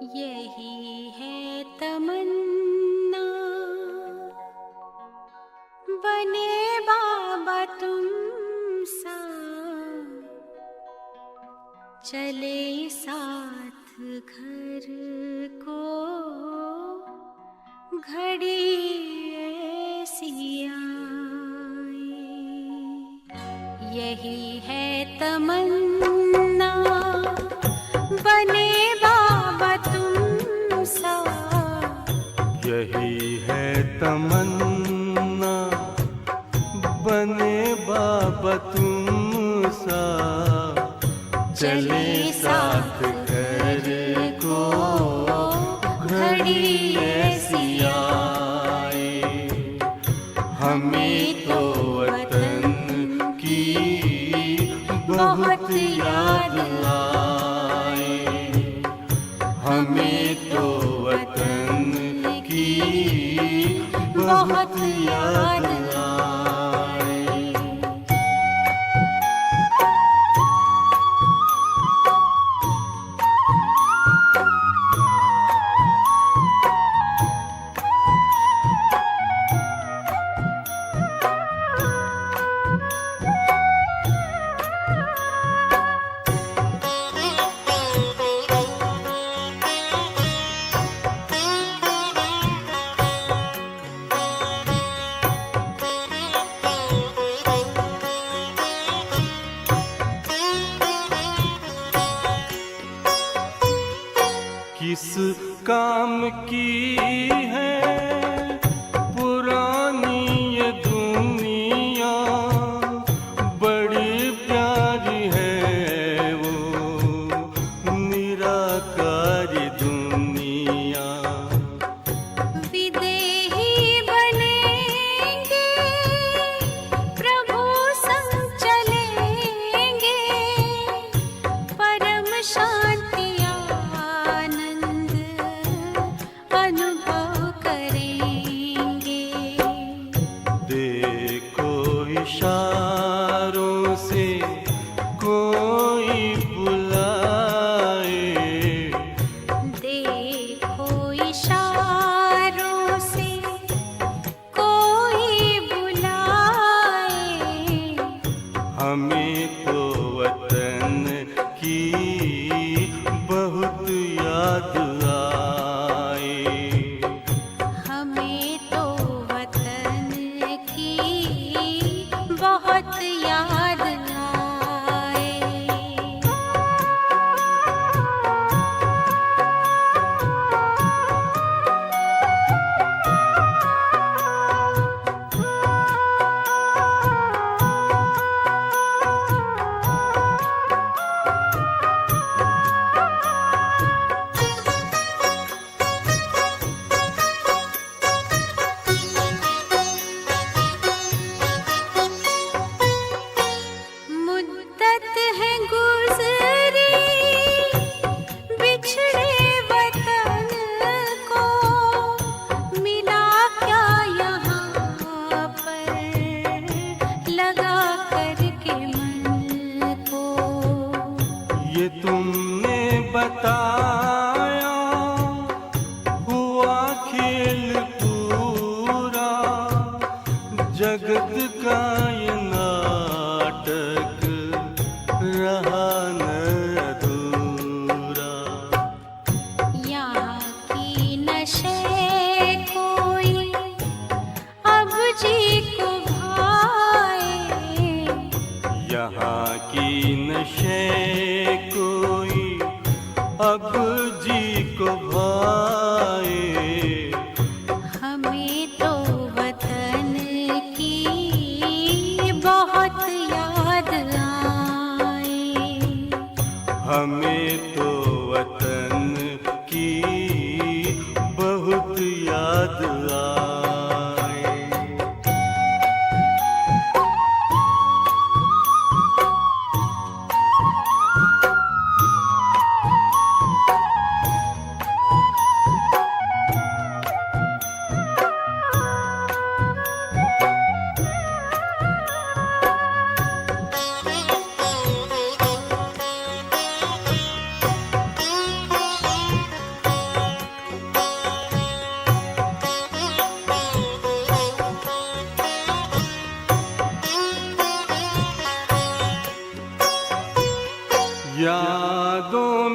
यही है तमन्ना, बने बाबा तुम सा, चले साथ घर को घड़ी ऐसी आए। यही है तमन्ना, बने बाबा तुम सा। यही है तमन्ना, बने बाबा तुम सा, चले साथ घर को घड़ी ऐसी आए। हमें तो वतन की बहुत याद आए। हमें तो वतन की बहुत याद आए। किस काम की है पुरानी ये दुनिया, बड़ी प्यारी है वो निराकारी दुनिया। विदेही बनेंगे, प्रभु संग चलेंगे, परम शांति अनुभव करेंगे। देखो इशारों से कोई बुलाए, देखो इशारों से कोई बुलाए। हमें तो वतन की बहुत याद आए। हमें तो वतन की बहुत याद आए। मुद्दत है गुज़री बिछड़े वतन को, मिला क्या यहाँ पर लगा करके मन को। ये तुमने बताया हुआ खेल पूरा, जगत का ये नाटक रहा न अधूरा। यहाँ की नशे कोई अब जी को भाए। यहाँ की नशे कोई अब जी को भाए। हमें तो वतन की बहुत याद आए। हमें तो वतन की बहुत याद आए।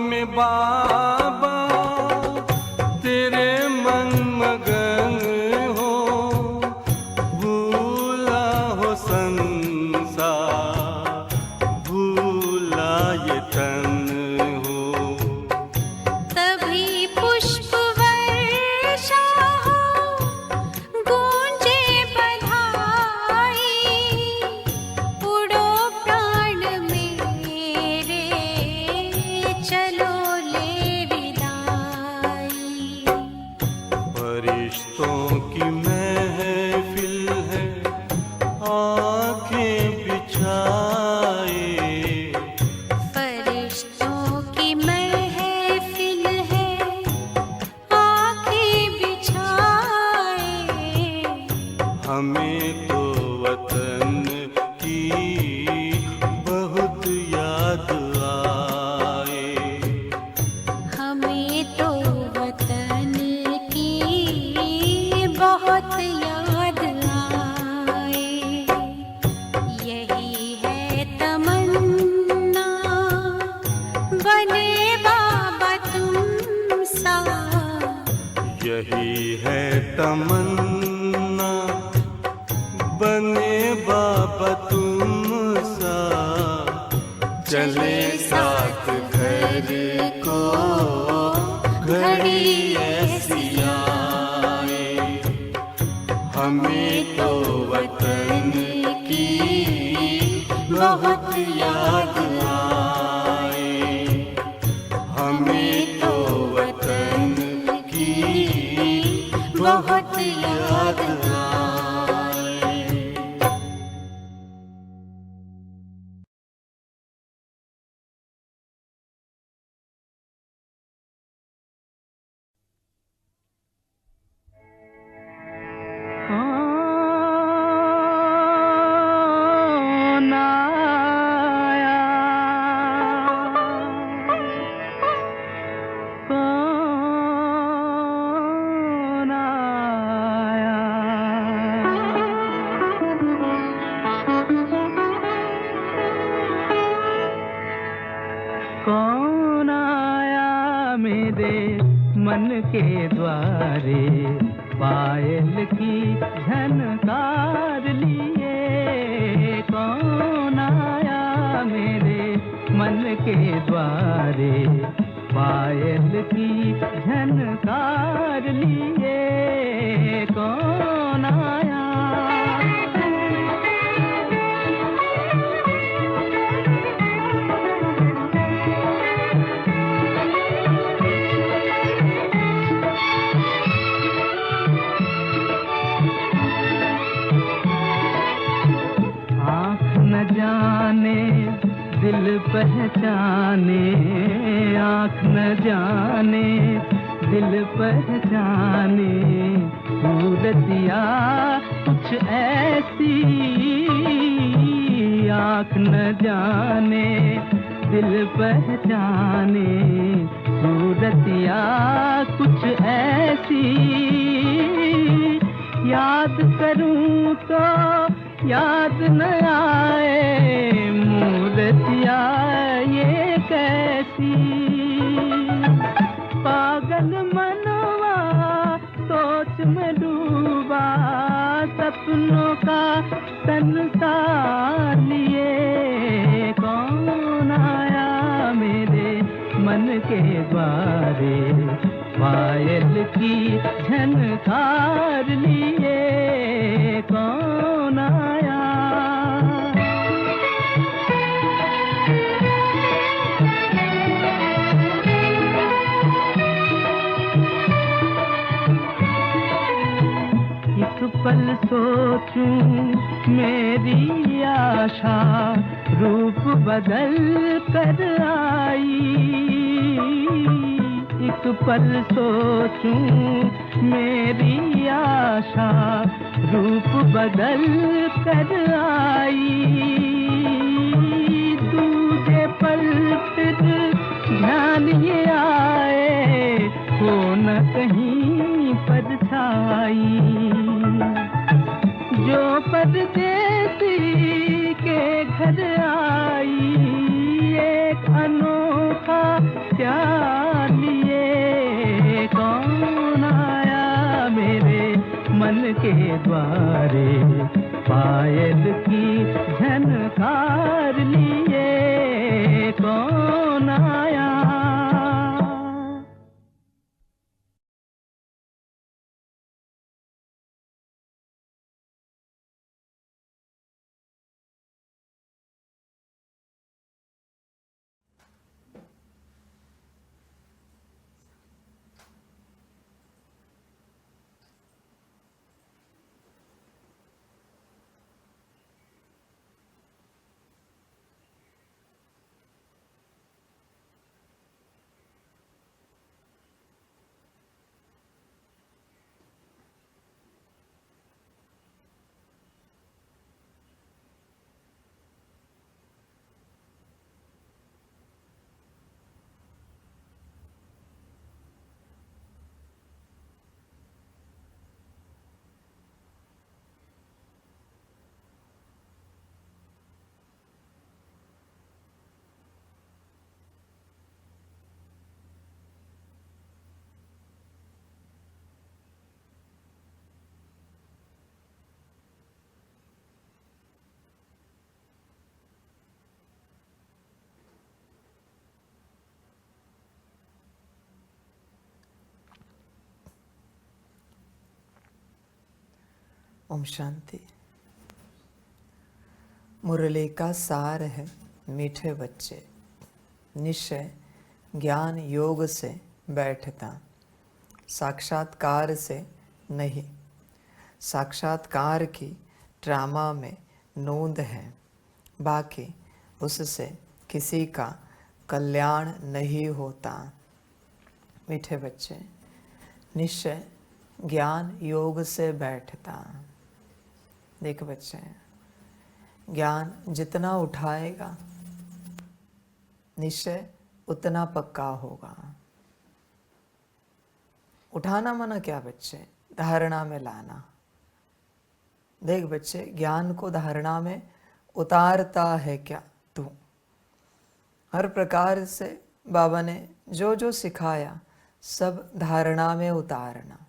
में बाबा तेरे मन मगन हो, भूला हो संसार, भूला ये तन हो। तभी पुष्प वर्षा हो, गूंजे बधाई, उड़ो प्राण मेरे, चलो ले विदाई। फरिश्तों की महफिल है, आंखें बिछाए, फरिश्तों की महफिल है, आंखें बिछाए। हमें तो वतन की बहुत याद आए। हमें तो वतन की बहुत याद आए। यही है तमन्ना, बने बाबा तुम सा। यही है तमन्ना, बने बाबा तुम सा। चले साथ घर को घड़ी ऐसी आए। हमें तो वतन की बहुत याद आए। हमें तो वतन की बहुत याद आए। कौन आया, कौन आया, कौन आया मेरे मन के द्वारे, पायल की झनकार लिए। कौन आया मेरे मन के द्वारे, पायल की झनकार लिए। कौन आया, न जाने दिल पहचाने, आँख न जाने दिल पहचाने, सूरतिया कुछ ऐसी। आँख न जाने दिल पहचाने, सूरतिया कुछ ऐसी। याद करूं तो याद न आए, मूर्तिया ये कैसी। पागल मनवा सोच में डूबा, सपनों का संसार लिए। कौन आया मेरे मन के द्वारे, पायल की झनकार लिए। कौन आया, एक पल सोचूं मेरी आशा, रूप बदल कर आई। एक पल सोचूं मेरी आशा, रूप बदल कर आई। दूजे पल फिर ध्यान ये आए, हो न कहीं परछाई। जो परदेसी के घर आई, एक अनोखा क्या मन के द्वारे पायल की झनकार लिए कौन आया। ओम शांति। मुरली का सार है मीठे बच्चे, निश्चय ज्ञान योग से बैठता, साक्षात्कार से नहीं। साक्षात्कार की ड्रामा में नोंद है, बाकी उससे किसी का कल्याण नहीं होता। मीठे बच्चे, निश्चय ज्ञान योग से बैठता। देख बच्चे, ज्ञान जितना उठाएगा निश्चय उतना पक्का होगा। उठाना माना क्या बच्चे? धारणा में लाना। देख बच्चे, ज्ञान को धारणा में उतारता है क्या तू? हर प्रकार से बाबा ने जो जो सिखाया सब धारणा में उतारना।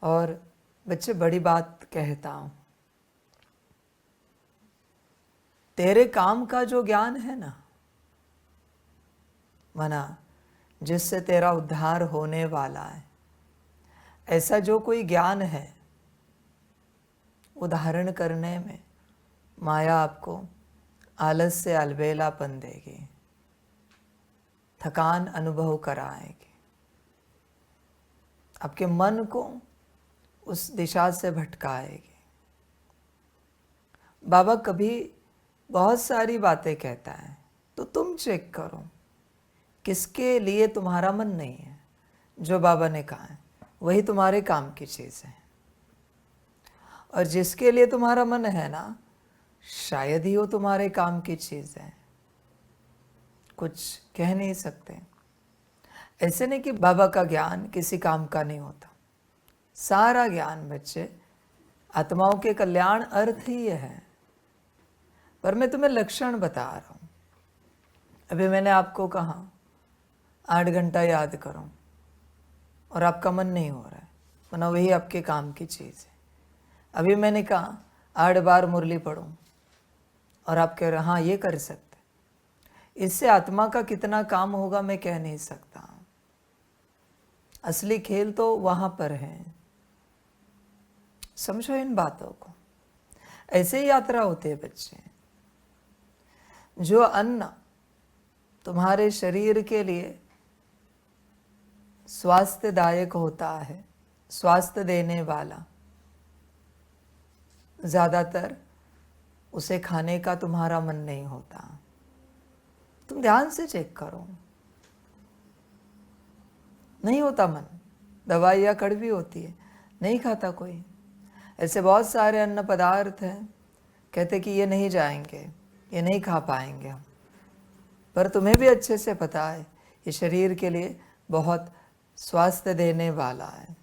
और बच्चे, बड़ी बात कहता हूं, तेरे काम का जो ज्ञान है ना, मना जिससे तेरा उद्धार होने वाला है, ऐसा जो कोई ज्ञान है, उदाहरण करने में माया आपको आलस से अलबेलापन देगी, थकान अनुभव कराएगी, आपके मन को उस दिशा से भटकाएगी। बाबा कभी बहुत सारी बातें कहता है, तो तुम चेक करो किसके लिए तुम्हारा मन नहीं है। जो बाबा ने कहा है वही तुम्हारे काम की चीज़ है, और जिसके लिए तुम्हारा मन है ना, शायद ही वो तुम्हारे काम की चीज़ है। कुछ कह नहीं सकते। ऐसे नहीं कि बाबा का ज्ञान किसी काम का नहीं होता। सारा ज्ञान बच्चे आत्माओं के कल्याण अर्थ ही है। पर मैं तुम्हें लक्षण बता रहा हूँ। अभी मैंने आपको कहा 8 घंटा याद करो, और आपका मन नहीं हो रहा है, वरना वही आपके काम की चीज़ है। अभी मैंने कहा 8 बार मुरली पढ़ो, और आप कह रहे हाँ ये कर सकते। इससे आत्मा का कितना काम होगा मैं कह नहीं सकता। असली खेल तो वहाँ पर है। समझो इन बातों को। ऐसे ही यात्रा होती है बच्चे। जो अन्न तुम्हारे शरीर के लिए स्वास्थ्यदायक होता है, स्वास्थ्य देने वाला, ज़्यादातर उसे खाने का तुम्हारा मन नहीं होता। तुम ध्यान से चेक करो, नहीं होता मन। दवाइयाँ कड़वी होती है, नहीं खाता कोई। ऐसे बहुत सारे अन्न पदार्थ हैं, कहते कि ये नहीं जाएंगे, ये नहीं खा पाएंगे हम। पर तुम्हें भी अच्छे से पता है ये शरीर के लिए बहुत स्वास्थ्य देने वाला है,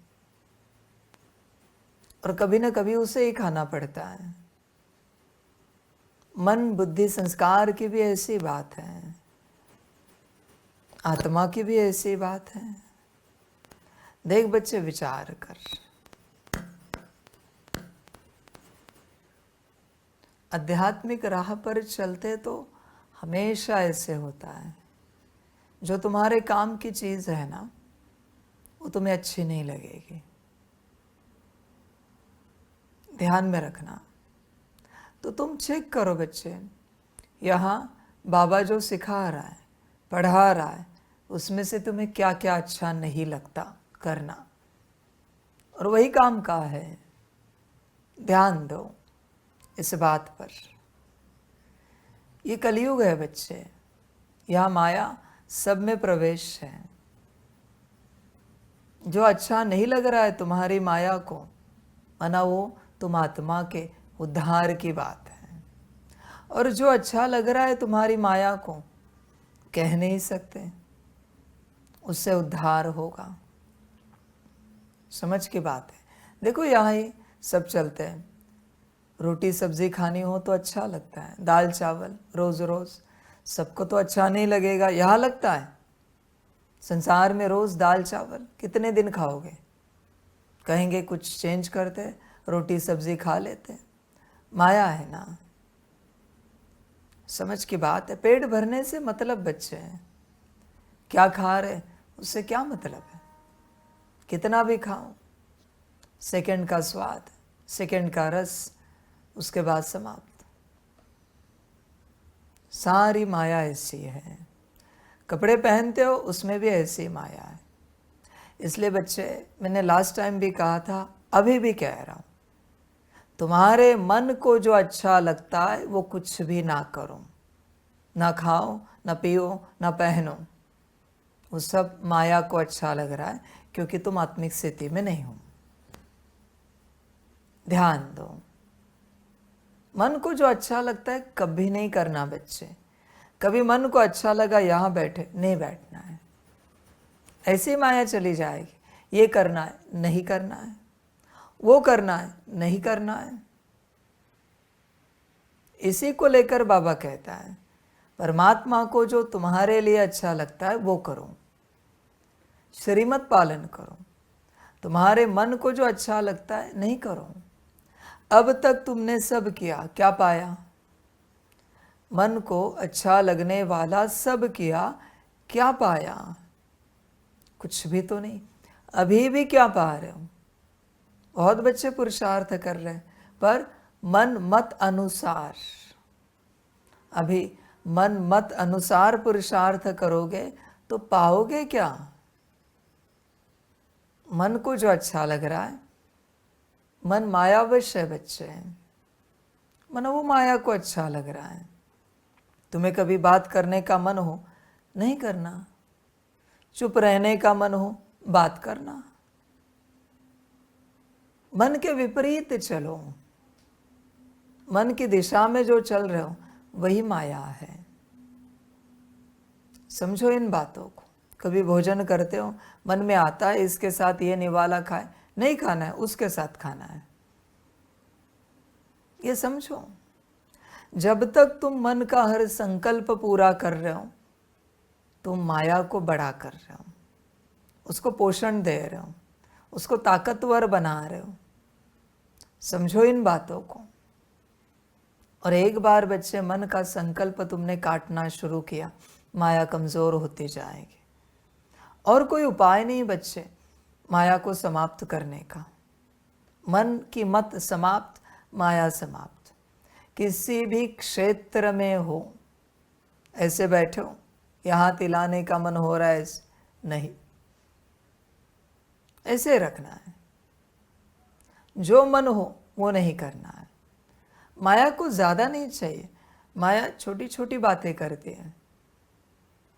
और कभी न कभी उसे ही खाना पड़ता है। मन बुद्धि संस्कार की भी ऐसी बात है, आत्मा की भी ऐसी बात है। देख बच्चे, विचार कर। आध्यात्मिक राह पर चलते तो हमेशा ऐसे होता है, जो तुम्हारे काम की चीज़ है ना, वो तुम्हें अच्छी नहीं लगेगी। ध्यान में रखना। तो तुम चेक करो बच्चे, यहाँ बाबा जो सिखा रहा है, पढ़ा रहा है, उसमें से तुम्हें क्या क्या अच्छा नहीं लगता करना, और वही काम का है। ध्यान दो इस बात पर। ये कलयुग है बच्चे, यहाँ माया सब में प्रवेश है। जो अच्छा नहीं लग रहा है तुम्हारी माया को, माना वो तुम आत्मा के उद्धार की बात है। और जो अच्छा लग रहा है तुम्हारी माया को, कह नहीं सकते, उससे उद्धार होगा। समझ की बात है। देखो यहाँ ही सब चलते हैं। रोटी सब्जी खानी हो तो अच्छा लगता है, दाल चावल रोज रोज सबको तो अच्छा नहीं लगेगा। यहाँ लगता है संसार में रोज दाल चावल कितने दिन खाओगे? कहेंगे कुछ चेंज करते, रोटी सब्जी खा लेते। माया है ना, समझ की बात है। पेट भरने से मतलब बच्चे हैं, क्या खा रहे उससे क्या मतलब है? कितना भी खाओ, सेकंड का स्वाद, सेकंड का रस, उसके बाद समाप्त। सारी माया ऐसी है। कपड़े पहनते हो उसमें भी ऐसी माया है। इसलिए बच्चे, मैंने लास्ट टाइम भी कहा था, अभी भी कह रहा हूँ, तुम्हारे मन को जो अच्छा लगता है वो कुछ भी ना करो, ना खाओ, ना पियो, ना पहनो। वो सब माया को अच्छा लग रहा है, क्योंकि तुम आत्मिक स्थिति में नहीं हो। ध्यान दो। मन को जो अच्छा लगता है कभी नहीं करना बच्चे। कभी मन को अच्छा लगा यहाँ बैठे, नहीं बैठना है। ऐसी माया चली जाएगी। ये करना है, नहीं करना है। वो करना है, नहीं करना है। इसी को लेकर बाबा कहता है, परमात्मा को जो तुम्हारे लिए अच्छा लगता है वो करो, श्रीमत पालन करो। तुम्हारे मन को जो अच्छा लगता है नहीं करो। अब तक तुमने सब किया, क्या पाया? मन को अच्छा लगने वाला सब किया, क्या पाया? कुछ भी तो नहीं। अभी भी क्या पा रहे हो? बहुत बच्चे पुरुषार्थ कर रहे हैं, पर मन मत अनुसार। अभी मन मत अनुसार पुरुषार्थ करोगे तो पाओगे क्या? मन को जो अच्छा लग रहा है, मन मायावश है बच्चे, मन वो माया को अच्छा लग रहा है। तुम्हें कभी बात करने का मन हो, नहीं करना। चुप रहने का मन हो, बात करना। मन के विपरीत चलो। मन की दिशा में जो चल रहे हो वही माया है। समझो इन बातों को। कभी भोजन करते हो, मन में आता है इसके साथ ये निवाला खाए, नहीं खाना है, उसके साथ खाना है। ये समझो। जब तक तुम मन का हर संकल्प पूरा कर रहे हो, तुम माया को बड़ा कर रहे हो, उसको पोषण दे रहे हो, उसको ताकतवर बना रहे हो। समझो इन बातों को। और एक बार बच्चे मन का संकल्प तुमने काटना शुरू किया, माया कमजोर होती जाएगी। और कोई उपाय नहीं बच्चे माया को समाप्त करने का। मन की मत समाप्त, माया समाप्त। किसी भी क्षेत्र में हो, ऐसे बैठे हो, यहाँ तिलाने का मन हो रहा है, नहीं, ऐसे रखना है। जो मन हो वो नहीं करना है। माया को ज़्यादा नहीं चाहिए। माया छोटी छोटी बातें करती है,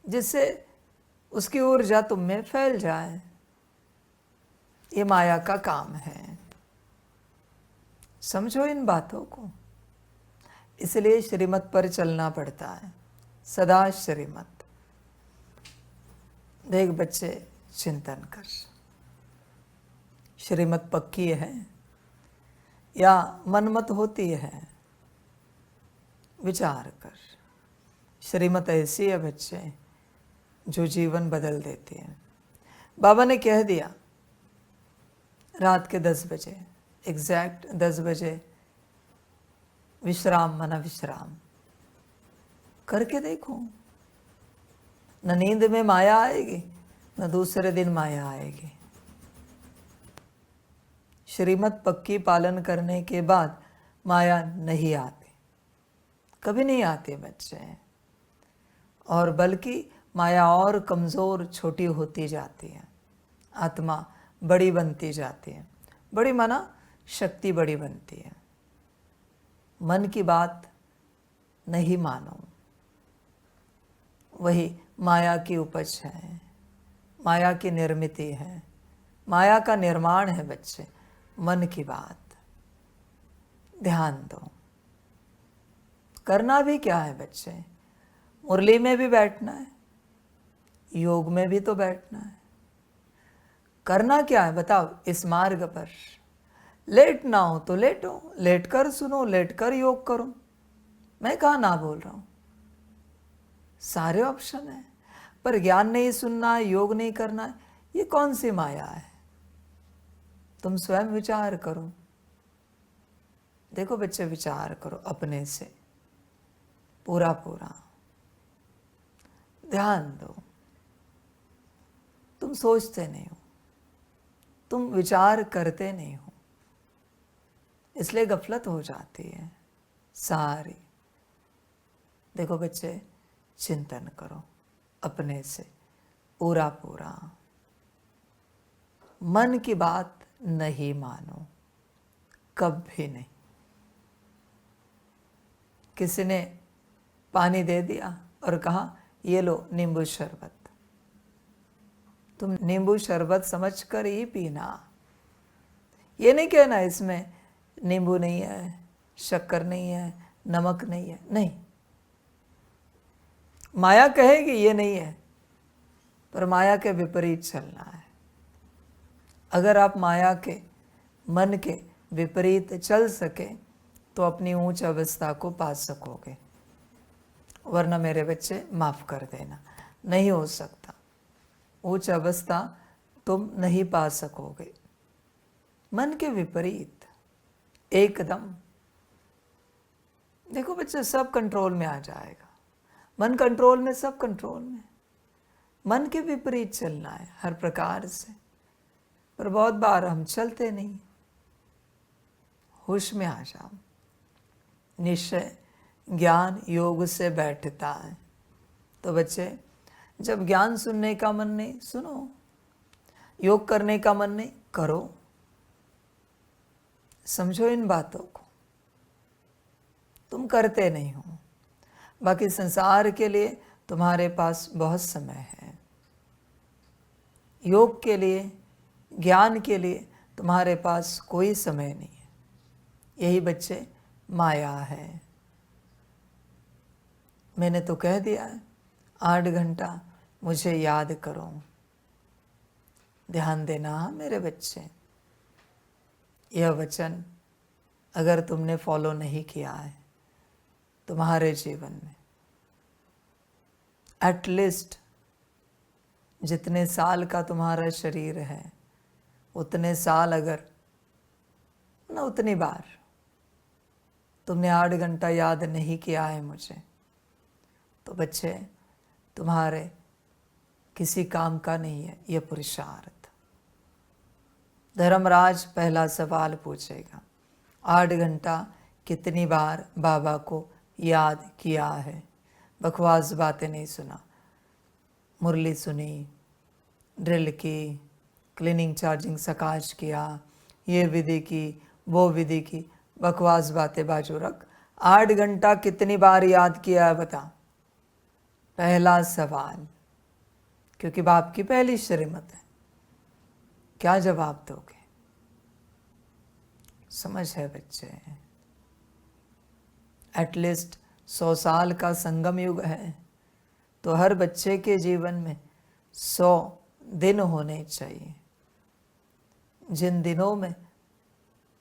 जिससे उसकी ऊर्जा तुम में फैल जाए। ये माया का काम है। समझो इन बातों को। इसलिए श्रीमत पर चलना पड़ता है, सदा श्रीमत। देख बच्चे, चिंतन कर, श्रीमत पक्की है या मनमत होती है? विचार कर। श्रीमत ऐसी है बच्चे जो जीवन बदल देती है। बाबा ने कह दिया रात के 10 बजे, एग्जैक्ट 10 बजे विश्राम मना विश्राम करके देखो। न नींद में माया आएगी, न दूसरे दिन माया आएगी। श्रीमत पक्की पालन करने के बाद माया नहीं आती, कभी नहीं आती बच्चे, और बल्कि माया और कमज़ोर छोटी होती जाती है, आत्मा बड़ी बनती जाती है। बड़ी माना शक्ति बड़ी बनती है। मन की बात नहीं मानो, वही माया की उपज है, माया की निर्मित है, माया का निर्माण है बच्चे। मन की बात ध्यान दो। करना भी क्या है बच्चे? मुरली में भी बैठना है, योग में भी तो बैठना है। करना क्या है बताओ? इस मार्ग पर लेटना हो तो लेटो, लेट कर सुनो, लेट कर योग करो। मैं कहाँ ना बोल रहा हूँ, सारे ऑप्शन है। पर ज्ञान नहीं सुनना है, योग नहीं करना है, ये कौन सी माया है? तुम स्वयं विचार करो। देखो बच्चे, विचार करो अपने से, पूरा पूरा ध्यान दो। तुम सोचते नहीं हो, तुम विचार करते नहीं हो, इसलिए गफलत हो जाती है सारी। देखो बच्चे, चिंतन करो अपने से पूरा पूरा। मन की बात नहीं मानो, कभी नहीं। किसी ने पानी दे दिया और कहा ये लो नींबू शरबत, तुम नींबू शरबत समझकर ही पीना। ये नहीं कहना इसमें नींबू नहीं है, शक्कर नहीं है, नमक नहीं है, नहीं। माया कहेगी ये नहीं है, पर माया के विपरीत चलना है। अगर आप माया के, मन के विपरीत चल सके तो अपनी उच्च अवस्था को पा सकोगे, वरना मेरे बच्चे माफ कर देना, नहीं हो सकता। उच्च अवस्था तुम नहीं पा सकोगे मन के विपरीत एकदम। देखो बच्चे, सब कंट्रोल में आ जाएगा। मन कंट्रोल में, सब कंट्रोल में। मन के विपरीत चलना है हर प्रकार से, पर बहुत बार हम चलते नहीं। होश में आ जाओ। निश्चय ज्ञान योग से बैठता है। तो बच्चे, जब ज्ञान सुनने का मन नहीं, सुनो। योग करने का मन नहीं, करो। समझो इन बातों को। तुम करते नहीं हो, बाकी संसार के लिए तुम्हारे पास बहुत समय है। योग के लिए, ज्ञान के लिए तुम्हारे पास कोई समय नहीं है। यही बच्चे माया है। मैंने तो कह दिया है, 8 घंटा मुझे याद करो। ध्यान देना मेरे बच्चे, यह वचन अगर तुमने फॉलो नहीं किया है तुम्हारे जीवन में, एटलीस्ट जितने साल का तुम्हारा शरीर है उतने साल, अगर ना उतनी बार तुमने 8 घंटा याद नहीं किया है मुझे, तो बच्चे तुम्हारे किसी काम का नहीं है यह पुरुषार्थ। धर्मराज पहला सवाल पूछेगा, 8 घंटा कितनी बार बाबा को याद किया है? बकवास बातें नहीं सुना, मुरली सुनी, ड्रिल की, क्लीनिंग चार्जिंग सकाश किया, ये विधि की, वो विधि की, बकवास बातें बाजू रख। 8 घंटा कितनी बार याद किया है बता? पहला सवाल, क्योंकि बाप की पहली श्रीमत है। क्या जवाब दोगे? समझ है बच्चे? एटलीस्ट 100 साल का संगम युग है, तो हर बच्चे के जीवन में 100 दिन होने चाहिए, जिन दिनों में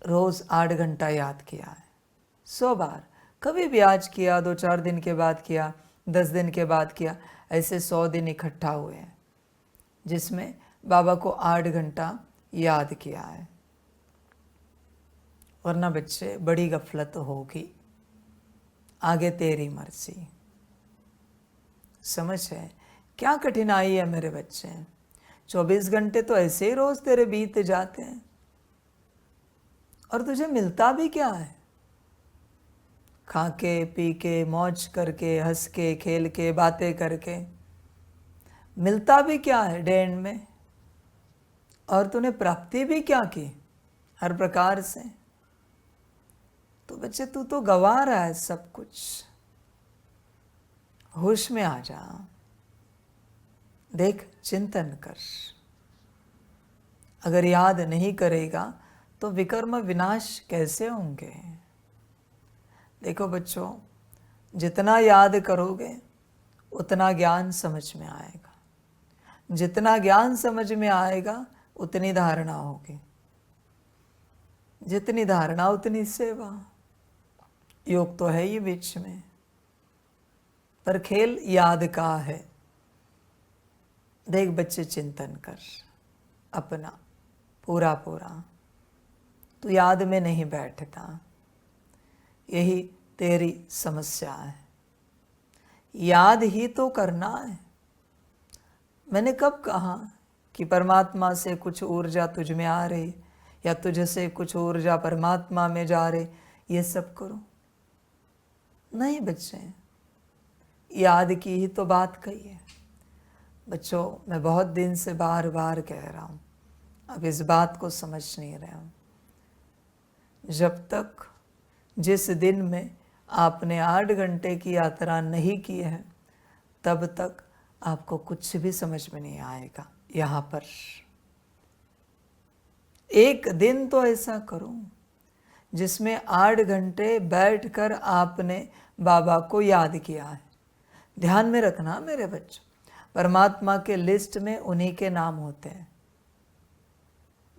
रोज 8 घंटा याद किया है। 100 बार, कभी भी आज किया, 2-4 दिन के बाद किया, 10 दिन के बाद किया, ऐसे 100 दिन इकट्ठा हुए हैं जिसमें बाबा को 8 घंटा याद किया है। वरना बच्चे बड़ी गफलत होगी। आगे तेरी मर्जी। समझ है क्या कठिनाई है मेरे बच्चे? 24 घंटे तो ऐसे ही रोज तेरे बीत जाते हैं, और तुझे मिलता भी क्या है? खा के पी के मौज करके हंस के खेल के बातें करके मिलता भी क्या है डे एंड में? और तूने प्राप्ति भी क्या की हर प्रकार से? तो बच्चे तू तो गवा रहा है सब कुछ। होश में आ जा, देख चिंतन कर। अगर याद नहीं करेगा तो विकर्म विनाश कैसे होंगे? देखो बच्चों, जितना याद करोगे उतना ज्ञान समझ में आएगा, जितना ज्ञान समझ में आएगा उतनी धारणा होगी, जितनी धारणा उतनी सेवा। योग तो है ही बीच में, पर खेल याद का है। देख बच्चे चिंतन कर अपना पूरा पूरा। तू याद में नहीं बैठता, यही तेरी समस्या है। याद ही तो करना है। मैंने कब कहा कि परमात्मा से कुछ ऊर्जा तुझ में आ रही या तुझसे कुछ ऊर्जा परमात्मा में जा रही, ये सब करो? नहीं बच्चे, याद की ही तो बात कही है। बच्चों मैं बहुत दिन से बार बार कह रहा हूँ, अब इस बात को समझ नहीं रहे हूँ। जब तक जिस दिन में आपने 8 घंटे की यात्रा नहीं की है तब तक आपको कुछ भी समझ में नहीं आएगा। यहाँ पर एक दिन तो ऐसा करो जिसमें 8 घंटे बैठकर आपने बाबा को याद किया है। ध्यान में रखना मेरे बच्चों, परमात्मा के लिस्ट में उन्हीं के नाम होते हैं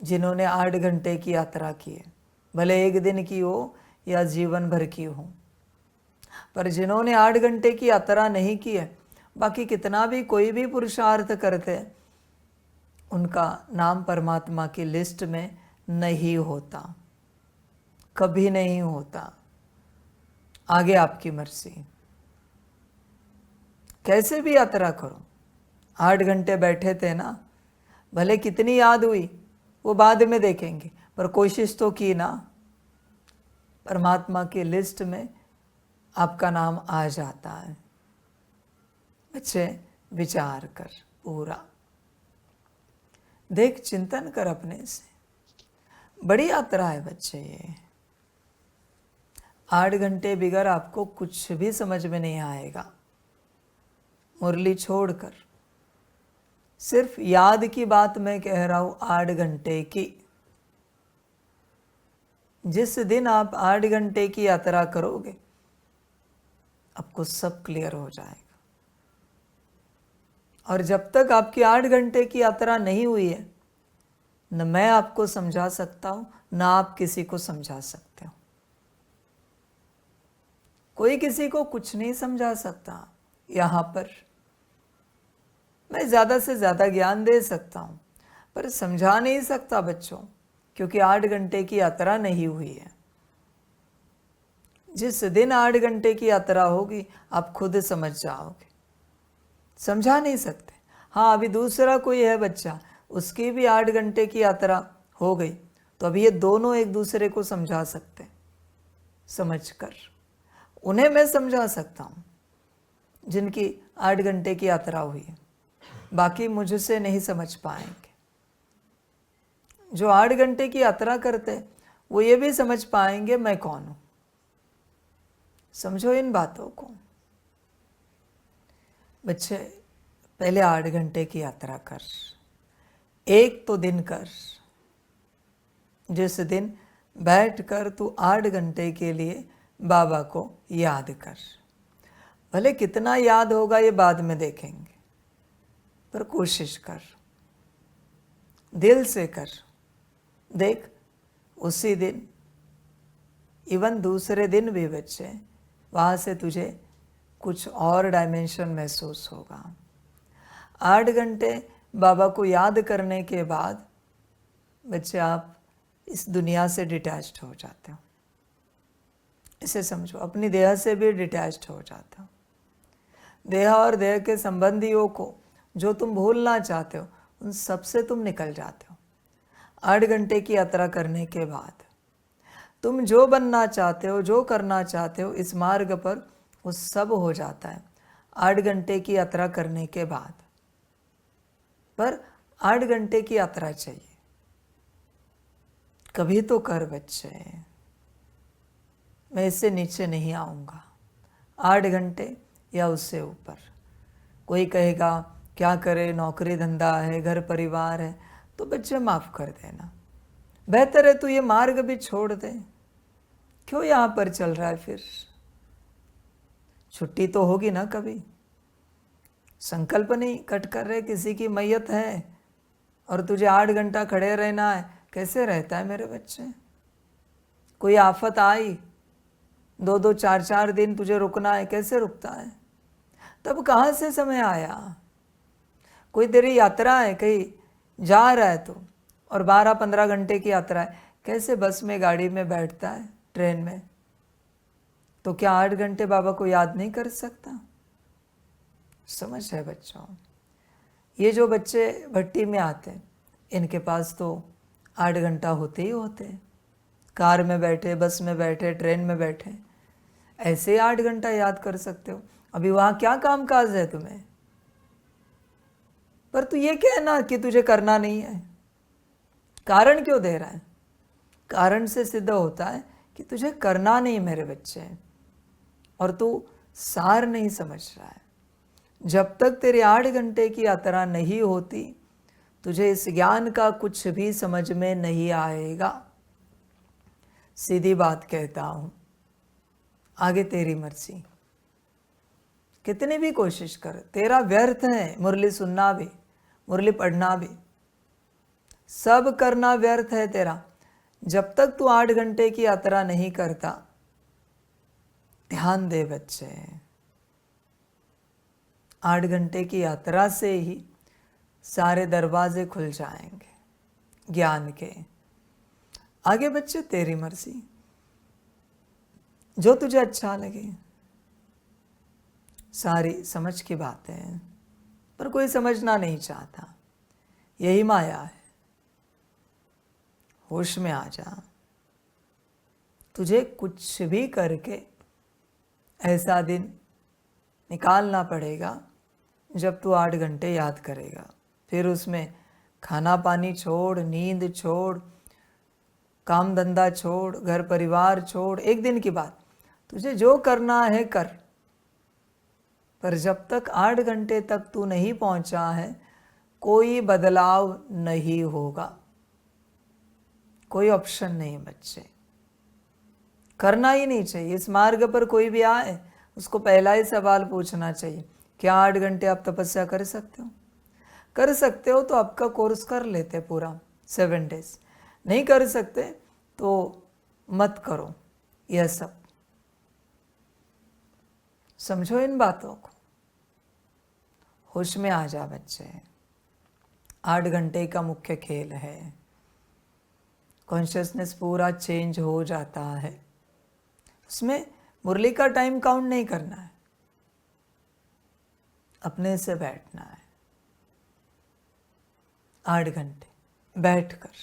जिन्होंने 8 घंटे की यात्रा की है, भले एक दिन की हो या जीवन भर की हो। पर जिन्होंने 8 घंटे की यात्रा नहीं की है, बाकी कितना भी कोई भी पुरुषार्थ करते, उनका नाम परमात्मा की लिस्ट में नहीं होता, कभी नहीं होता। आगे आपकी मर्जी, कैसे भी यात्रा करो। 8 घंटे बैठे थे ना, भले कितनी याद हुई वो बाद में देखेंगे, पर कोशिश तो की ना। परमात्मा की लिस्ट में आपका नाम आ जाता है। बच्चे विचार कर पूरा, देख चिंतन कर अपने से। बड़ी यात्रा है बच्चे ये। 8 घंटे बिगर आपको कुछ भी समझ में नहीं आएगा। मुरली छोड़कर सिर्फ याद की बात मैं कह रहा हूं, 8 घंटे की। जिस दिन आप 8 घंटे की यात्रा करोगे आपको सब क्लियर हो जाएगा। और जब तक आपकी 8 घंटे की यात्रा नहीं हुई है, न मैं आपको समझा सकता हूं न आप किसी को समझा सकते हो। कोई किसी को कुछ नहीं समझा सकता। यहाँ पर मैं ज़्यादा से ज़्यादा ज्ञान दे सकता हूँ पर समझा नहीं सकता बच्चों, क्योंकि 8 घंटे की यात्रा नहीं हुई है। जिस दिन 8 घंटे की यात्रा होगी आप खुद समझ जाओगे, समझा नहीं सकते। हाँ, अभी दूसरा कोई है बच्चा, उसकी भी 8 घंटे की यात्रा हो गई, तो अभी ये दोनों एक दूसरे को समझा सकते, समझकर उन्हें मैं समझा सकता हूँ जिनकी 8 घंटे की यात्रा हुई है। बाकी मुझसे नहीं समझ पाएंगे। जो 8 घंटे की यात्रा करते वो ये भी समझ पाएंगे मैं कौन हूँ। समझो इन बातों को बच्चे। पहले 8 घंटे की यात्रा कर, एक तो दिन कर जिस दिन बैठ कर तू 8 घंटे के लिए बाबा को याद कर। भले कितना याद होगा ये बाद में देखेंगे, पर कोशिश कर, दिल से कर। देख उसी दिन, इवन दूसरे दिन भी बच्चे, वहाँ से तुझे कुछ और डायमेंशन महसूस होगा। 8 घंटे बाबा को याद करने के बाद बच्चे आप इस दुनिया से डिटैच्ड हो जाते हो। इसे समझो, अपनी देह से भी डिटैच्ड हो जाते हो। देह और देह के संबंधियों को जो तुम भूलना चाहते हो उन सब से तुम निकल जाते हो। 8 घंटे की यात्रा करने के बाद तुम जो बनना चाहते हो, जो करना चाहते हो इस मार्ग पर, वो सब हो जाता है 8 घंटे की यात्रा करने के बाद। पर 8 घंटे की यात्रा चाहिए, कभी तो कर बच्चे, मैं इससे नीचे नहीं आऊँगा। 8 घंटे या उससे ऊपर। कोई कहेगा क्या करे, नौकरी धंधा है, घर परिवार है, तो बच्चे माफ़ कर देना। बेहतर है तू ये मार्ग भी छोड़ दे, क्यों यहाँ पर चल रहा है फिर? छुट्टी तो होगी ना कभी। संकल्प नहीं कट कर रहे, किसी की मैयत है और तुझे 8 घंटा खड़े रहना है, कैसे रहता है मेरे बच्चे? कोई आफत आई, 2-2, 4-4 दिन तुझे रुकना है, कैसे रुकता है? तब कहाँ से समय आया? कोई तेरी यात्रा है, कहीं जा रहा है तो, और 12-15 घंटे की यात्रा है, कैसे बस में, गाड़ी में बैठता है, ट्रेन में? तो क्या 8 घंटे बाबा को याद नहीं कर सकता? समझ है बच्चों? ये जो बच्चे भट्टी में आते हैं, इनके पास तो 8 घंटा होते ही होते हैं। कार में बैठे, बस में बैठे, ट्रेन में बैठे, ऐसे 8 घंटा याद कर सकते हो। अभी वहाँ क्या काम काज है तुम्हें? पर तू ये कहना कि तुझे करना नहीं है। कारण क्यों दे रहा है? कारण से सिद्ध होता है कि तुझे करना नहीं मेरे बच्चे, और तू सार नहीं समझ रहा है। जब तक तेरे 8 घंटे की यात्रा नहीं होती, तुझे इस ज्ञान का कुछ भी समझ में नहीं आएगा। सीधी बात कहता हूँ, आगे तेरी मर्जी। कितनी भी कोशिश कर, तेरा व्यर्थ है। मुरली सुनना भी, मुरली पढ़ना भी, सब करना व्यर्थ है तेरा, जब तक तू 8 घंटे की यात्रा नहीं करता। ध्यान दे बच्चे, 8 घंटे की यात्रा से ही सारे दरवाजे खुल जाएंगे ज्ञान के। आगे बच्चे तेरी मर्जी, जो तुझे अच्छा लगे। सारी समझ की बातें हैं, पर कोई समझना नहीं चाहता। यही माया है। होश में आ जा। तुझे कुछ भी करके ऐसा दिन निकालना पड़ेगा जब तू 8 घंटे याद करेगा। फिर उसमें खाना पानी छोड़, नींद छोड़, काम धंधा छोड़, घर परिवार छोड़। एक दिन की बात, तुझे जो करना है कर, पर जब तक 8 घंटे तक तू नहीं पहुंचा है, कोई बदलाव नहीं होगा। कोई ऑप्शन नहीं बच्चे, करना ही नहीं चाहिए। इस मार्ग पर कोई भी आए, उसको पहला ही सवाल पूछना चाहिए, क्या 8 घंटे आप तपस्या कर सकते हो? कर सकते हो तो आपका कोर्स कर लेते पूरा 7 डेज। नहीं कर सकते तो मत करो यह सब। समझो इन बातों को। होश में आ जा बच्चे। 8 घंटे का मुख्य खेल है। कॉन्शियसनेस पूरा चेंज हो जाता है। उसमें मुरली का टाइम काउंट नहीं करना है, अपने से बैठना है। 8 घंटे बैठकर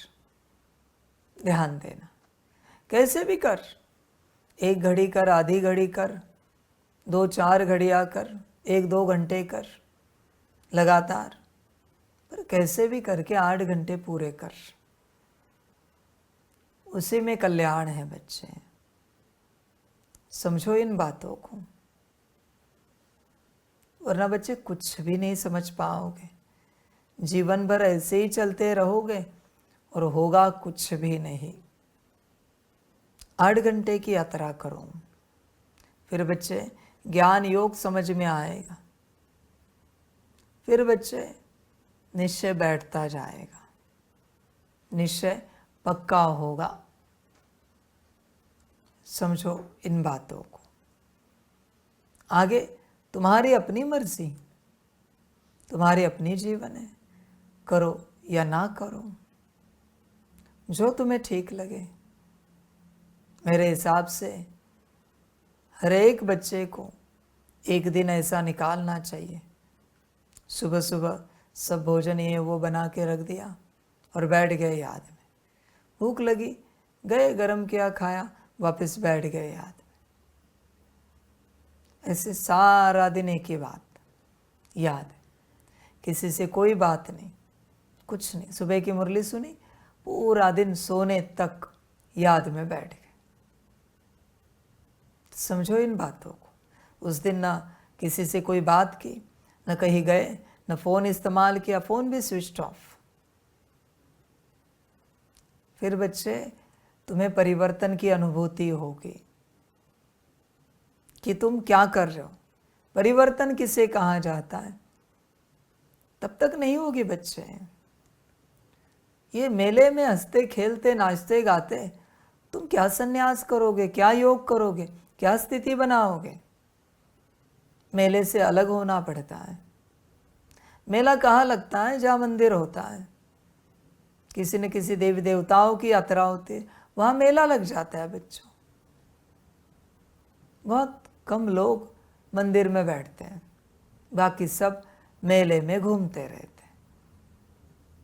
ध्यान देना। कैसे भी कर, 1 घड़ी कर, आधी घड़ी कर, 2-4 घड़ियाँ कर, 1-2 घंटे कर लगातार, पर कैसे भी करके 8 घंटे पूरे कर। उसी में कल्याण है बच्चे। समझो इन बातों को, वरना बच्चे कुछ भी नहीं समझ पाओगे। जीवन भर ऐसे ही चलते रहोगे और होगा कुछ भी नहीं। 8 घंटे की यात्रा करो, फिर बच्चे ज्ञान योग समझ में आएगा। फिर बच्चे निश्चय बैठता जाएगा, निश्चय पक्का होगा। समझो इन बातों को। आगे तुम्हारी अपनी मर्जी, तुम्हारी अपनी जीवन है, करो या ना करो, जो तुम्हें ठीक लगे। मेरे हिसाब से हर एक बच्चे को एक दिन ऐसा निकालना चाहिए, सुबह सुबह सब भोजन ये वो बना के रख दिया और बैठ गए याद में। भूख लगी, गए गरम किया खाया, वापस बैठ गए याद में। ऐसे सारा दिन एक ही बात याद है, किसी से कोई बात नहीं, कुछ नहीं। सुबह की मुरली सुनी, पूरा दिन सोने तक याद में बैठ गए। समझो इन बातों को। उस दिन ना किसी से कोई बात की, न कहीं गए, न फ़ोन इस्तेमाल किया, फ़ोन भी स्विच ऑफ। फिर बच्चे तुम्हें परिवर्तन की अनुभूति होगी कि तुम क्या कर रहे हो। परिवर्तन किसे कहा जाता है? तब तक नहीं होगी बच्चे। ये मेले में हंसते खेलते नाचते गाते तुम क्या संन्यास करोगे, क्या योग करोगे, क्या स्थिति बनाओगे? मेले से अलग होना पड़ता है। मेला कहाँ लगता है? जहाँ मंदिर होता है, किसी न किसी देवी देवताओं की यात्रा होती है, वहाँ मेला लग जाता है बच्चों। बहुत कम लोग मंदिर में बैठते हैं, बाकी सब मेले में घूमते रहते हैं।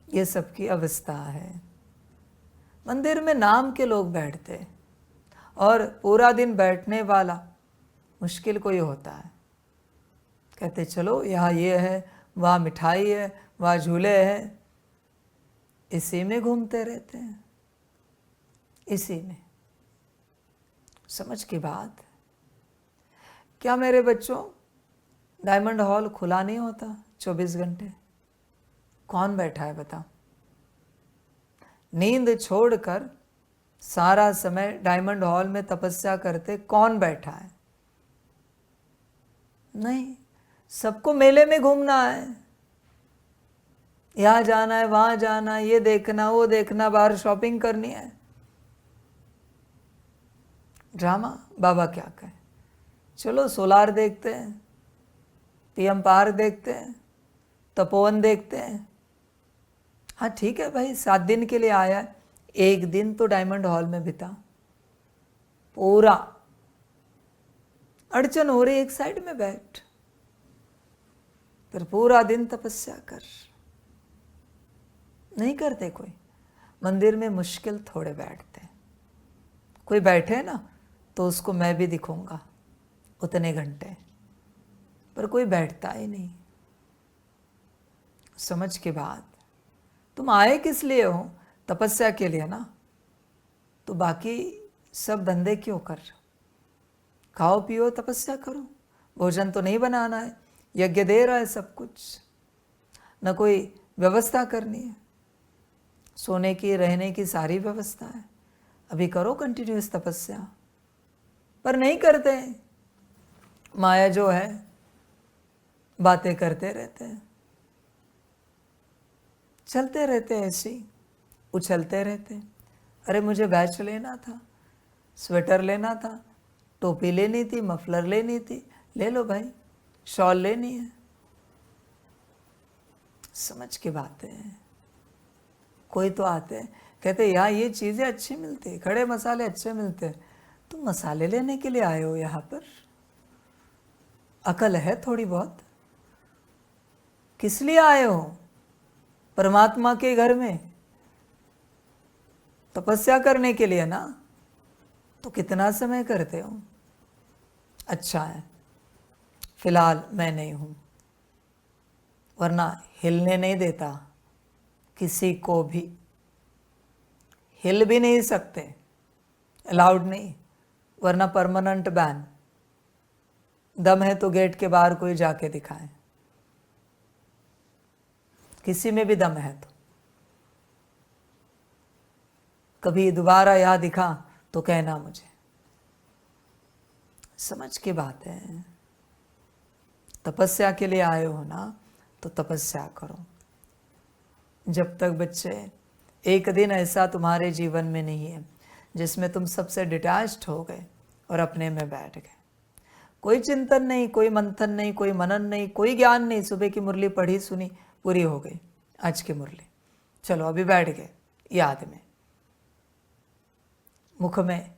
ये सबकी अवस्था है। मंदिर में नाम के लोग बैठते हैं और पूरा दिन बैठने वाला मुश्किल कोई होता है। कहते चलो यहाँ ये है, वहाँ मिठाई है, वहाँ झूले हैं, इसी में घूमते रहते हैं, इसी में। समझ की बात। क्या मेरे बच्चों डायमंड हॉल खुला नहीं होता 24 घंटे? कौन बैठा है बताओ? नींद छोड़कर सारा समय डायमंड हॉल में तपस्या करते कौन बैठा है? नहीं, सबको मेले में घूमना है, यहाँ जाना है, वहाँ जाना है, ये देखना वो देखना, बाहर शॉपिंग करनी है। ड्रामा। बाबा क्या कहे? चलो सोलार देखते हैं, पीएम पार्क देखते हैं, तपोवन देखते हैं। हाँ ठीक है भाई, 7 दिन के लिए आया है, एक दिन तो डायमंड हॉल में बिता। पूरा अड़चन हो रही, एक साइड में बैठ, फिर पूरा दिन तपस्या कर। नहीं करते कोई। मंदिर में मुश्किल थोड़े बैठते। कोई बैठे ना तो उसको मैं भी दिखूंगा उतने घंटे, पर कोई बैठता ही नहीं। समझ के बाद तुम आए किस लिए हो? तपस्या के लिए ना। तो बाकी सब धंधे क्यों कर रहे हो? खाओ पियो तपस्या करो। भोजन तो नहीं बनाना है, यज्ञ दे रहा है सब कुछ, न कोई व्यवस्था करनी है। सोने की रहने की सारी व्यवस्था है। अभी करो कंटिन्यूस तपस्या, पर नहीं करते। माया जो है बातें करते रहते हैं, चलते रहते हैं, ऐसे ही उछलते रहते हैं। अरे मुझे बैच लेना था, स्वेटर लेना था, टोपी लेनी थी, मफलर लेनी थी, ले लो भाई, शॉल लेनी है। समझ की बातें हैं। कोई तो आते हैं कहते यहाँ ये चीज़ें अच्छी मिलती, खड़े मसाले अच्छे मिलते। तुम मसाले लेने के लिए आए हो यहाँ पर? अकल है थोड़ी बहुत? किस लिए आए हो? परमात्मा के घर में तपस्या करने के लिए ना। तो कितना समय करते हो? अच्छा है फिलहाल मैं नहीं हूं, वरना हिलने नहीं देता किसी को भी। हिल भी नहीं सकते, अलाउड नहीं, वरना परमानेंट बैन। दम है तो गेट के बाहर कोई जाके दिखाए, किसी में भी दम है तो। कभी दोबारा यहाँ दिखा तो कहना मुझे। समझ की बात है। तपस्या के लिए आए हो ना तो तपस्या करो। जब तक बच्चे एक दिन ऐसा तुम्हारे जीवन में नहीं है जिसमें तुम सबसे डिटैच्ड हो गए और अपने में बैठ गए, कोई चिंतन नहीं, कोई मंथन नहीं, कोई मनन नहीं, कोई ज्ञान नहीं। सुबह की मुरली पढ़ी सुनी, पूरी हो गई आज की मुरली, चलो अभी बैठ गए याद में, मुख में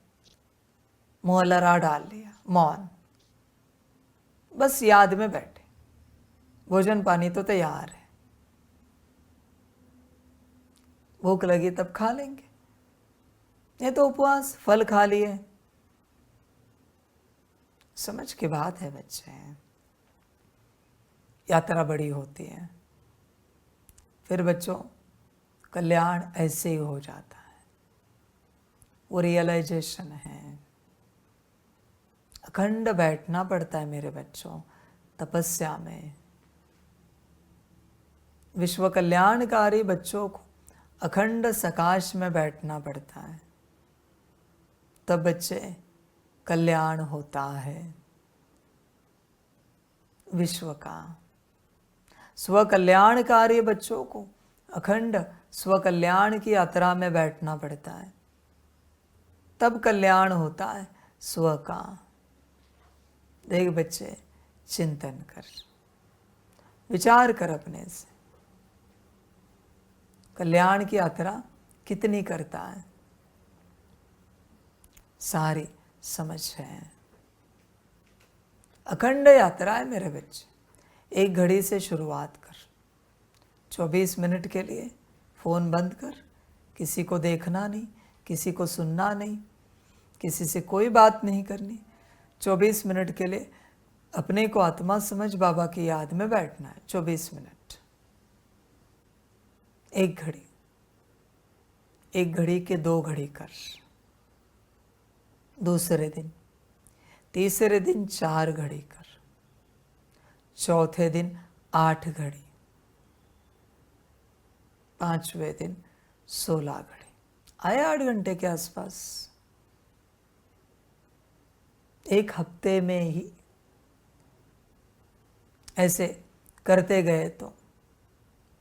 मुँह लड़ा डाल लिया, मौन, बस याद में बैठे। भोजन पानी तो तैयार है, भूख लगी तब खा लेंगे, ये तो उपवास, फल खा लिए। समझ की बात है बच्चे, यात्रा बड़ी होती है, फिर बच्चों कल्याण ऐसे ही हो जाता है। वो रियलाइजेशन है। अखंड बैठना पड़ता है मेरे बच्चों तपस्या में। विश्व कल्याणकारी बच्चों को अखंड सकाश में बैठना पड़ता है, तब बच्चे कल्याण होता है विश्व का। स्व कल्याणकारी बच्चों को अखंड स्व कल्याण की यात्रा में बैठना पड़ता है, तब कल्याण होता है स्व का। देख बच्चे, चिंतन कर, विचार कर अपने से, कल्याण की यात्रा कितनी करता है, सारी समझ है। अखंड यात्रा है मेरे बच्चे। एक घड़ी से शुरुआत कर, 24 मिनट के लिए फ़ोन बंद कर, किसी को देखना नहीं, किसी को सुनना नहीं, किसी से कोई बात नहीं करनी। 24 मिनट के लिए अपने को आत्मा समझ बाबा की याद में बैठना है। 24 मिनट, एक घड़ी, एक घड़ी के 2 घड़ी कर, दूसरे दिन, तीसरे दिन 4 घड़ी कर, चौथे दिन 8 घड़ी, 5वें दिन 16 घड़ी। आए 8 घंटे के आसपास। एक हफ्ते में ही ऐसे करते गए तो,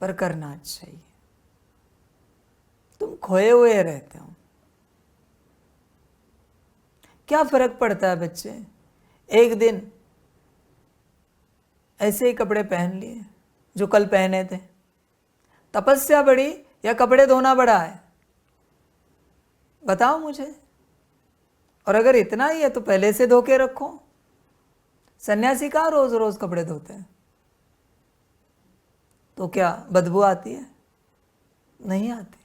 पर करना चाहिए। तुम खोए हुए रहते हो, क्या फर्क पड़ता है बच्चे? एक दिन ऐसे ही कपड़े पहन लिए जो कल पहने थे। तपस्या बड़ी या कपड़े धोना बड़ा है? बताओ मुझे। और अगर इतना ही है तो पहले से धो के रखो। सन्यासी कहाँ रोज रोज कपड़े धोते हैं? तो क्या बदबू आती है? नहीं आती।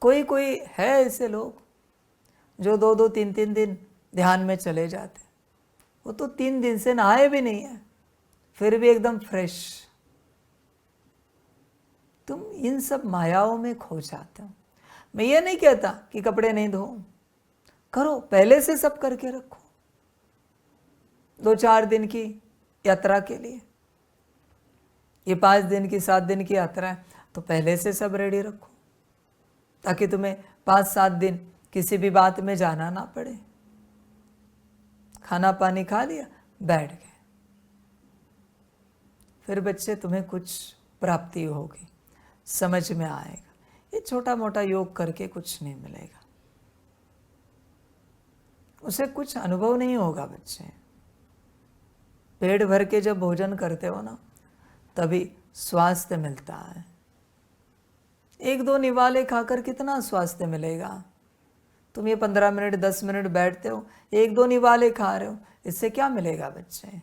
कोई कोई है ऐसे लोग जो 2-2, 3-3 दिन ध्यान में चले जाते, वो तो 3 दिन से नहाए भी नहीं है, फिर भी एकदम फ्रेश। तुम इन सब मायाओं में खो जाते हो। मैं ये नहीं कहता कि कपड़े नहीं धो, करो, पहले से सब करके रखो। 2-4 दिन की यात्रा के लिए, ये 5 दिन की 7 दिन की यात्रा है, तो पहले से सब रेडी रखो, ताकि तुम्हें 5-7 दिन किसी भी बात में जाना ना पड़े। खाना पानी खा लिया, बैठ गए, फिर बच्चे तुम्हें कुछ प्राप्ति होगी, समझ में आएगा। ये छोटा मोटा योग करके कुछ नहीं मिलेगा, उसे कुछ अनुभव नहीं होगा बच्चे। पेट भर के जब भोजन करते हो ना, तभी स्वास्थ्य मिलता है। 1-2 निवाले खाकर कितना स्वास्थ्य मिलेगा? तुम ये 15 मिनट 10 मिनट बैठते हो, 1-2 निवाले खा रहे हो, इससे क्या मिलेगा बच्चे?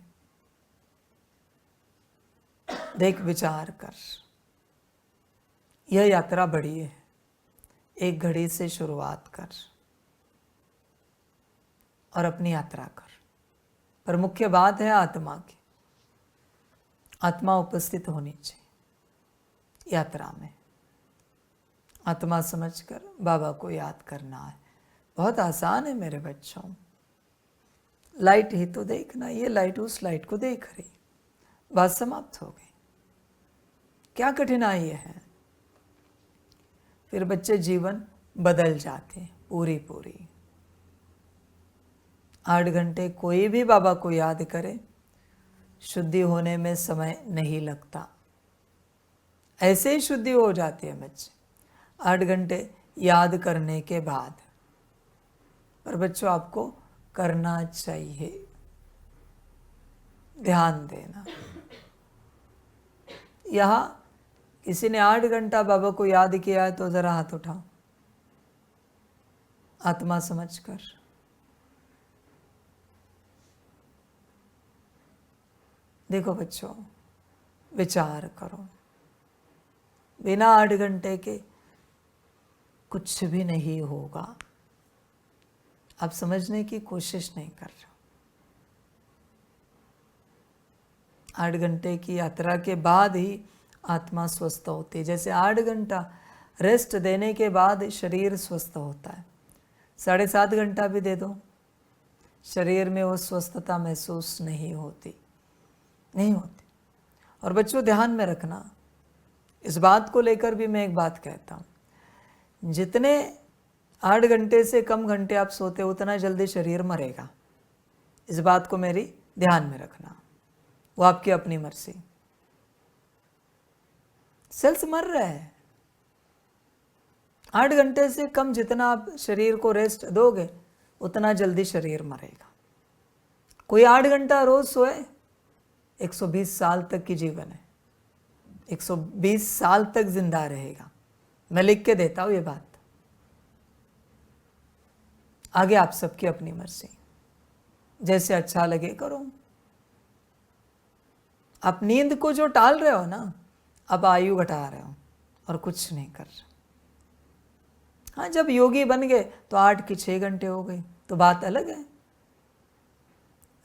देख, विचार कर। यह यात्रा बड़ी है, एक घड़ी से शुरुआत कर और अपनी यात्रा कर। पर मुख्य बात है आत्मा की, आत्मा उपस्थित होनी चाहिए यात्रा में। आत्मा समझकर बाबा को याद करना है। बहुत आसान है मेरे बच्चों। लाइट ही तो देखना, ये लाइट उस लाइट को देख रही, बात समाप्त हो गई। क्या कठिनाई है? फिर बच्चे जीवन बदल जाते हैं पूरी। 8 घंटे कोई भी बाबा को याद करे, शुद्धि होने में समय नहीं लगता, ऐसे ही शुद्धि हो जाती है बच्चे 8 घंटे याद करने के बाद। पर बच्चों, आपको करना चाहिए, ध्यान देना। यहाँ किसी ने 8 घंटा बाबा को याद किया है तो जरा हाथ उठाओ, आत्मा समझकर। देखो बच्चों, विचार करो, बिना 8 घंटे के कुछ भी नहीं होगा। आप समझने की कोशिश नहीं कर रहे हो। 8 घंटे की यात्रा के बाद ही आत्मा स्वस्थ होती है। जैसे 8 घंटा रेस्ट देने के बाद शरीर स्वस्थ होता है, 7.5 घंटा भी दे दो, शरीर में वो स्वस्थता महसूस नहीं होती। और बच्चों ध्यान में रखना, इस बात को लेकर भी मैं एक बात कहता हूँ, जितने 8 घंटे से कम घंटे आप सोते उतना जल्दी शरीर मरेगा। इस बात को मेरी ध्यान में रखना, वो आपकी अपनी मर्जी। सेल्स मर रहे हैं। 8 घंटे से कम जितना आप शरीर को रेस्ट दोगे उतना जल्दी शरीर मरेगा। कोई 8 घंटा रोज सोए, 120 साल तक की जीवन है, 120 साल तक जिंदा रहेगा। मैं लिख के देता हूं ये बात। आगे आप सबकी अपनी मर्जी, जैसे अच्छा लगे करो। आप नींद को जो टाल रहे हो ना, अब आयु घटा रहे हो और कुछ नहीं कर रहे। हाँ, जब योगी बन गए तो 8 की 6 घंटे हो गई तो बात अलग है,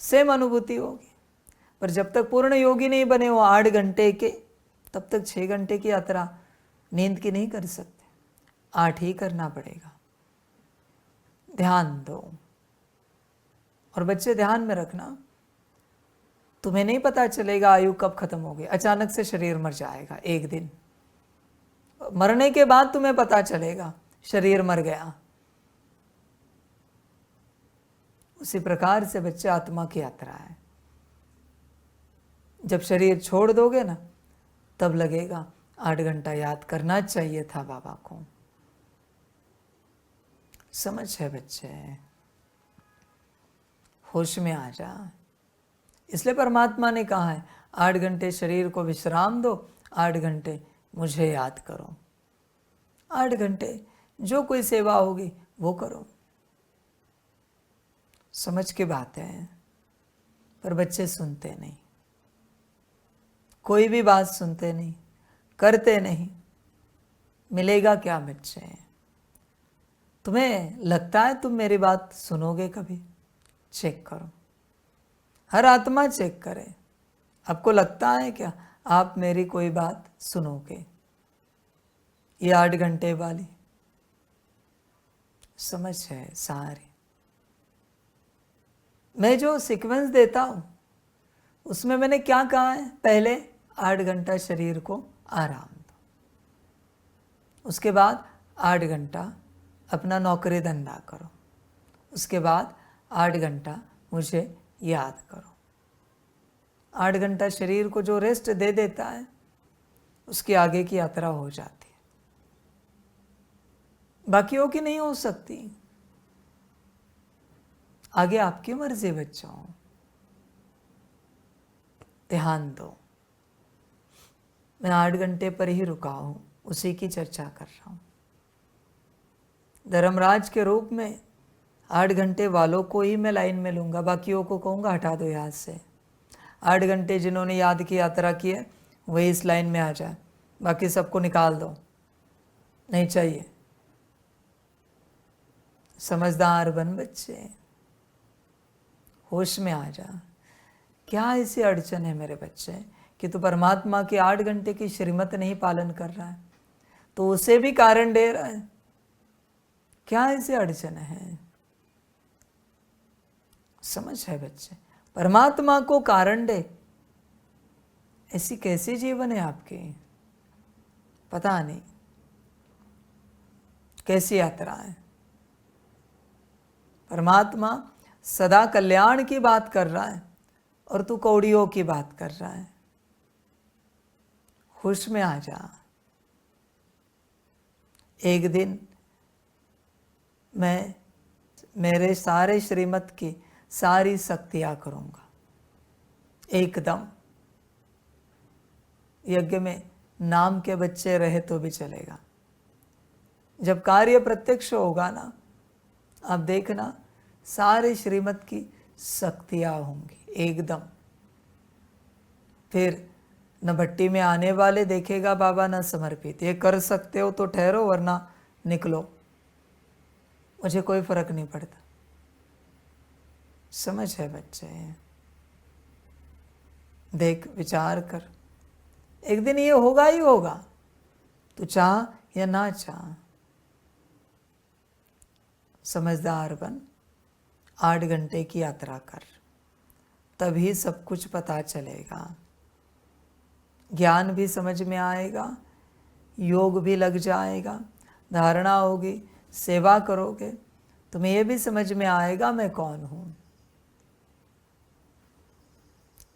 सेम अनुभूति होगी। पर जब तक पूर्ण योगी नहीं बने हो 8 घंटे के, तब तक 6 घंटे की यात्रा नींद की नहीं कर सकते, 8 ही करना पड़ेगा। ध्यान दो। और बच्चे ध्यान में रखना, तुम्हें नहीं पता चलेगा आयु कब खत्म होगी। अचानक से शरीर मर जाएगा एक दिन, मरने के बाद तुम्हें पता चलेगा शरीर मर गया। उसी प्रकार से बच्चे आत्मा की यात्रा है। जब शरीर छोड़ दोगे ना, तब लगेगा 8 घंटा याद करना चाहिए था बाबा को। समझ है बच्चे, होश में आ जा। इसलिए परमात्मा ने कहा है 8 घंटे शरीर को विश्राम दो, 8 घंटे मुझे याद करो। 8 घंटे जो कोई सेवा होगी वो करो। समझ की बात है, पर बच्चे सुनते नहीं, कोई भी बात सुनते नहीं, करते नहीं। मिलेगा क्या बच्चे? तुम्हें लगता है तुम मेरी बात सुनोगे कभी? चेक करो, हर आत्मा चेक करे। आपको लगता है क्या आप मेरी कोई बात सुनोगे? ये 8 घंटे वाली समझ है सारी। मैं जो सीक्वेंस देता हूं उसमें मैंने क्या कहा है? पहले 8 घंटा शरीर को आराम दो, उसके बाद 8 घंटा अपना नौकरी धंधा करो, उसके बाद 8 घंटा मुझे याद करो। 8 घंटा शरीर को जो रेस्ट दे देता है, उसकी आगे की यात्रा हो जाती है, बाकियों की नहीं हो सकती। आगे आपकी मर्जी बच्चों, ध्यान दो। मैं 8 घंटे पर ही रुका हूं, उसी की चर्चा कर रहा हूं। धर्मराज के रूप में 8 घंटे वालों को ही मैं लाइन में लूंगा, बाकियों को कहूंगा हटा दो याद से। 8 घंटे जिन्होंने याद की यात्रा की है वही इस लाइन में आ जाए, बाकी सबको निकाल दो, नहीं चाहिए। समझदार बन बच्चे, होश में आ जा। क्या ऐसी अड़चन है मेरे बच्चे कि तू परमात्मा के 8 घंटे की श्रीमत नहीं पालन कर रहा है, तो उसे भी कारण दे रहा है? क्या ऐसी अड़चन है? समझ है बच्चे, परमात्मा को कारण दे, ऐसी कैसी जीवन है आपकी? पता नहीं कैसी यात्रा है। परमात्मा सदा कल्याण की बात कर रहा है और तू कौड़ियों की बात कर रहा है। होश में आ जा। एक दिन मैं मेरे सारे श्रीमत की सारी शक्तियां करूंगा, एकदम। यज्ञ में नाम के बच्चे रहे तो भी चलेगा। जब कार्य प्रत्यक्ष होगा ना, आप देखना सारे श्रीमत की शक्तियां होंगी एकदम। फिर न भट्टी में आने वाले देखेगा बाबा, न समर्पित। ये कर सकते हो तो ठहरो, वरना निकलो, मुझे कोई फर्क नहीं पड़ता। समझ है बच्चे? देख, विचार कर, एक दिन ये होगा ही होगा, तू चाह या ना चाह। समझदार बन, 8 घंटे की यात्रा कर, तभी सब कुछ पता चलेगा। ज्ञान भी समझ में आएगा, योग भी लग जाएगा, धारणा होगी, सेवा करोगे, तुम्हें यह भी समझ में आएगा मैं कौन हूं।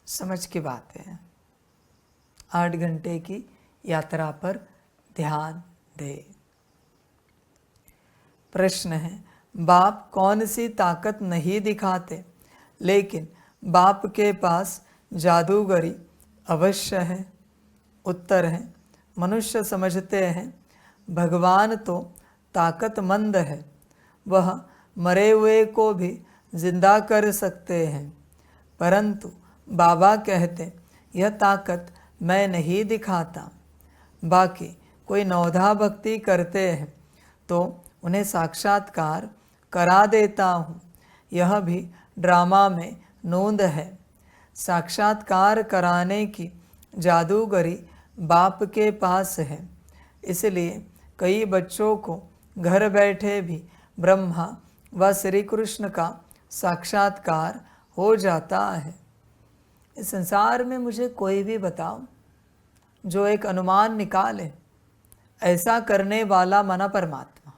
समझ की बात है। 8 घंटे की यात्रा पर ध्यान दे। प्रश्न है, बाप कौन सी ताकत नहीं दिखाते, लेकिन बाप के पास जादूगरी अवश्य है? उत्तर है, मनुष्य समझते हैं भगवान तो ताकतमंद है, वह मरे हुए को भी जिंदा कर सकते हैं, परंतु बाबा कहते यह ताकत मैं नहीं दिखाता। बाकी कोई नवधा भक्ति करते हैं तो उन्हें साक्षात्कार करा देता हूँ, यह भी ड्रामा में नोंद है। साक्षात्कार कराने की जादूगरी बाप के पास है, इसलिए कई बच्चों को घर बैठे भी ब्रह्मा व श्री कृष्ण का साक्षात्कार हो जाता है। इस संसार में मुझे कोई भी बताओ जो एक अनुमान निकाले ऐसा करने वाला माना परमात्मा।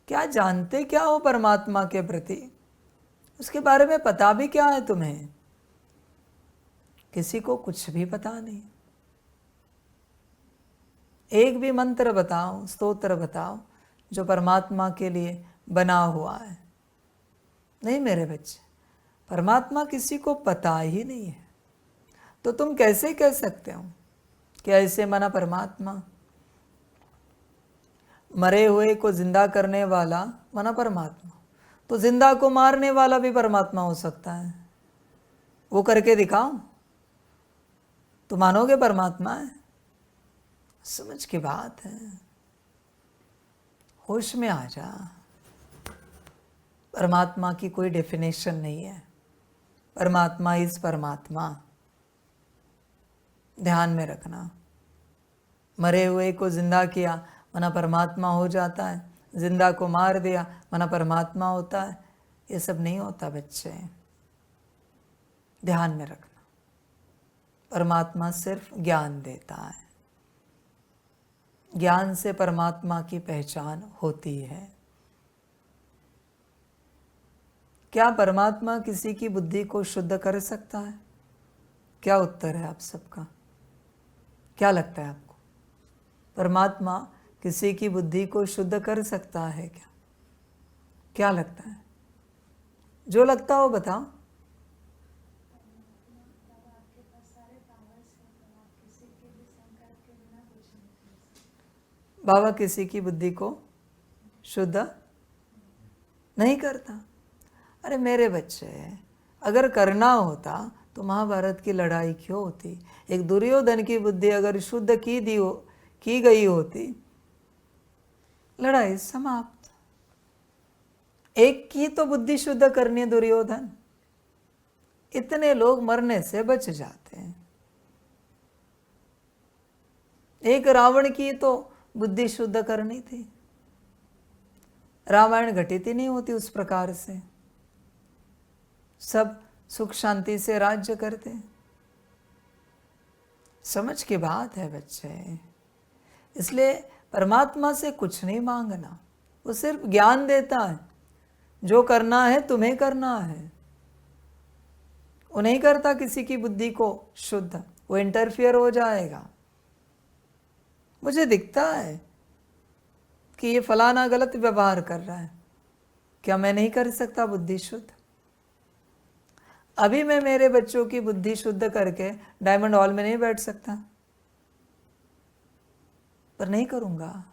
क्या जानते क्या हो परमात्मा के प्रति? उसके बारे में पता भी क्या है तुम्हें? किसी को कुछ भी पता नहीं। एक भी मंत्र बताओ, स्तोत्र बताओ जो परमात्मा के लिए बना हुआ है। नहीं मेरे बच्चे, परमात्मा किसी को पता ही नहीं है, तो तुम कैसे कह सकते हो कि ऐसे माना परमात्मा? मरे हुए को जिंदा करने वाला माना परमात्मा, तो जिंदा को मारने वाला भी परमात्मा हो सकता है। वो करके दिखाओ तो मानोगे परमात्मा है? समझ की बात है। होश में आ जा। परमात्मा की कोई डेफिनेशन नहीं है। परमात्मा इज परमात्मा। ध्यान में रखना। मरे हुए को जिंदा किया मना परमात्मा हो जाता है, जिंदा को मार दिया मना परमात्मा होता है। ये सब नहीं होता बच्चे, ध्यान में रखना। परमात्मा सिर्फ ज्ञान देता है, ज्ञान से परमात्मा की पहचान होती है। क्या परमात्मा किसी की बुद्धि को शुद्ध कर सकता है? क्या उत्तर है आप सबका? क्या लगता है आपको? परमात्मा किसी की बुद्धि को शुद्ध कर सकता है क्या? क्या लगता है? जो लगता हो बताओ। बाबा किसी की बुद्धि को शुद्ध नहीं करता। अरे मेरे बच्चे, अगर करना होता तो महाभारत की लड़ाई क्यों होती? एक दुर्योधन की बुद्धि अगर शुद्ध की गई होती, लड़ाई समाप्त। एक की तो बुद्धि शुद्ध करनी है दुर्योधन, इतने लोग मरने से बच जाते हैं। एक रावण की तो बुद्धि शुद्ध करनी थी, रामायण घटित ही नहीं होती उस प्रकार से, सब सुख शांति से राज्य करते। समझ की बात है बच्चे। इसलिए परमात्मा से कुछ नहीं मांगना, वो सिर्फ ज्ञान देता है। जो करना है तुम्हें करना है, वो नहीं करता किसी की बुद्धि को शुद्ध, वो इंटरफियर हो जाएगा। मुझे दिखता है कि ये फलाना गलत व्यवहार कर रहा है, क्या मैं नहीं कर सकता बुद्धि शुद्ध? अभी मैं मेरे बच्चों की बुद्धि शुद्ध करके डायमंड हॉल में नहीं बैठ सकता, पर नहीं करूंगा।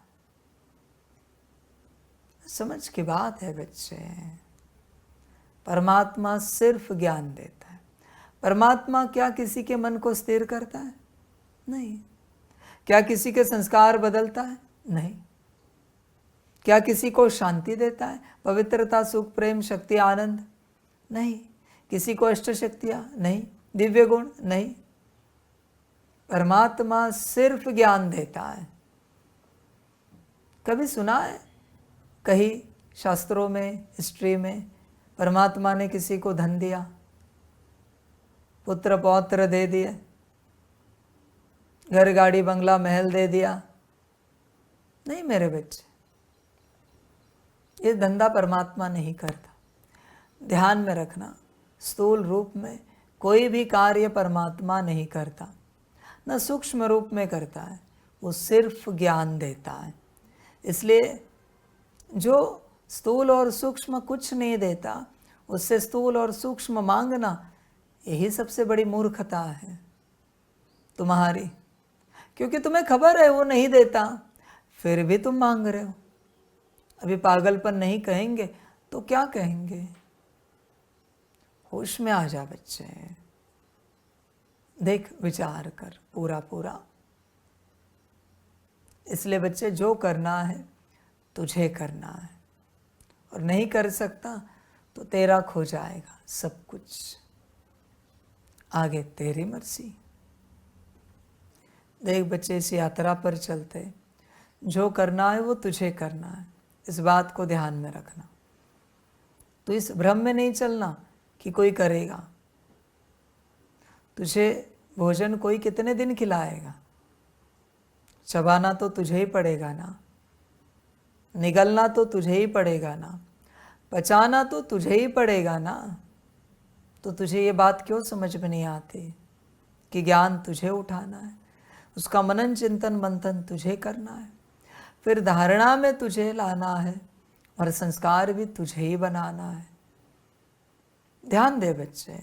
समझ की बात है बच्चे। परमात्मा सिर्फ ज्ञान देता है, परमात्मा क्या किसी के मन को स्थिर करता है? नहीं। क्या किसी के संस्कार बदलता है? नहीं। क्या किसी को शांति देता है? पवित्रता, सुख, प्रेम, शक्ति, आनंद? नहीं। किसी को अष्ट शक्तियां? नहीं। दिव्य गुण? नहीं। परमात्मा सिर्फ ज्ञान देता है। कभी सुना है कहीं शास्त्रों में, हिस्ट्री में, परमात्मा ने किसी को धन दिया, पुत्र पौत्र दे दिए, घर गाड़ी बंगला महल दे दिया? नहीं मेरे बच्चे, ये धंधा परमात्मा नहीं करता। ध्यान में रखना, स्थूल रूप में कोई भी कार्य परमात्मा नहीं करता, न सूक्ष्म रूप में करता है, वो सिर्फ ज्ञान देता है। इसलिए जो स्थूल और सूक्ष्म कुछ नहीं देता, उससे स्थूल और सूक्ष्म मांगना, यही सबसे बड़ी मूर्खता है तुम्हारी, क्योंकि तुम्हें खबर है वो नहीं देता, फिर भी तुम मांग रहे हो। अभी पागलपन नहीं कहेंगे तो क्या कहेंगे? होश में आ जा बच्चे, देख विचार कर पूरा पूरा। इसलिए बच्चे, जो करना है तुझे करना है, और नहीं कर सकता तो तेरा खो जाएगा सब कुछ, आगे तेरी मर्जी। देख बच्चे, इस यात्रा पर चलते जो करना है वो तुझे करना है, इस बात को ध्यान में रखना। तो इस भ्रम में नहीं चलना कि कोई करेगा। तुझे भोजन कोई कितने दिन खिलाएगा? चबाना तो तुझे ही पड़ेगा ना, निगलना तो तुझे ही पड़ेगा ना, पचाना तो तुझे ही पड़ेगा ना। तो तुझे ये बात क्यों समझ में नहीं आती कि ज्ञान तुझे उठाना है, उसका मनन चिंतन मंथन तुझे करना है, फिर धारणा में तुझे लाना है, और संस्कार भी तुझे ही बनाना है। ध्यान दे बच्चे,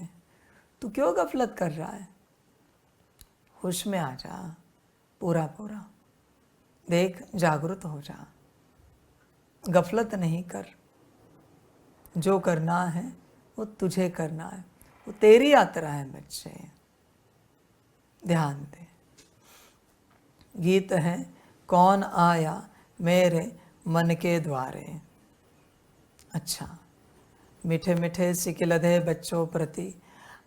तू क्यों गफलत कर रहा है? होश में आ जा पूरा पूरा, देख जागृत हो जा, गफलत नहीं कर। जो करना है वो तुझे करना है, वो तेरी यात्रा है बच्चे, ध्यान दे। गीत है, कौन आया मेरे मन के द्वारे। अच्छा, मीठे मीठे सिकिलधे बच्चों प्रति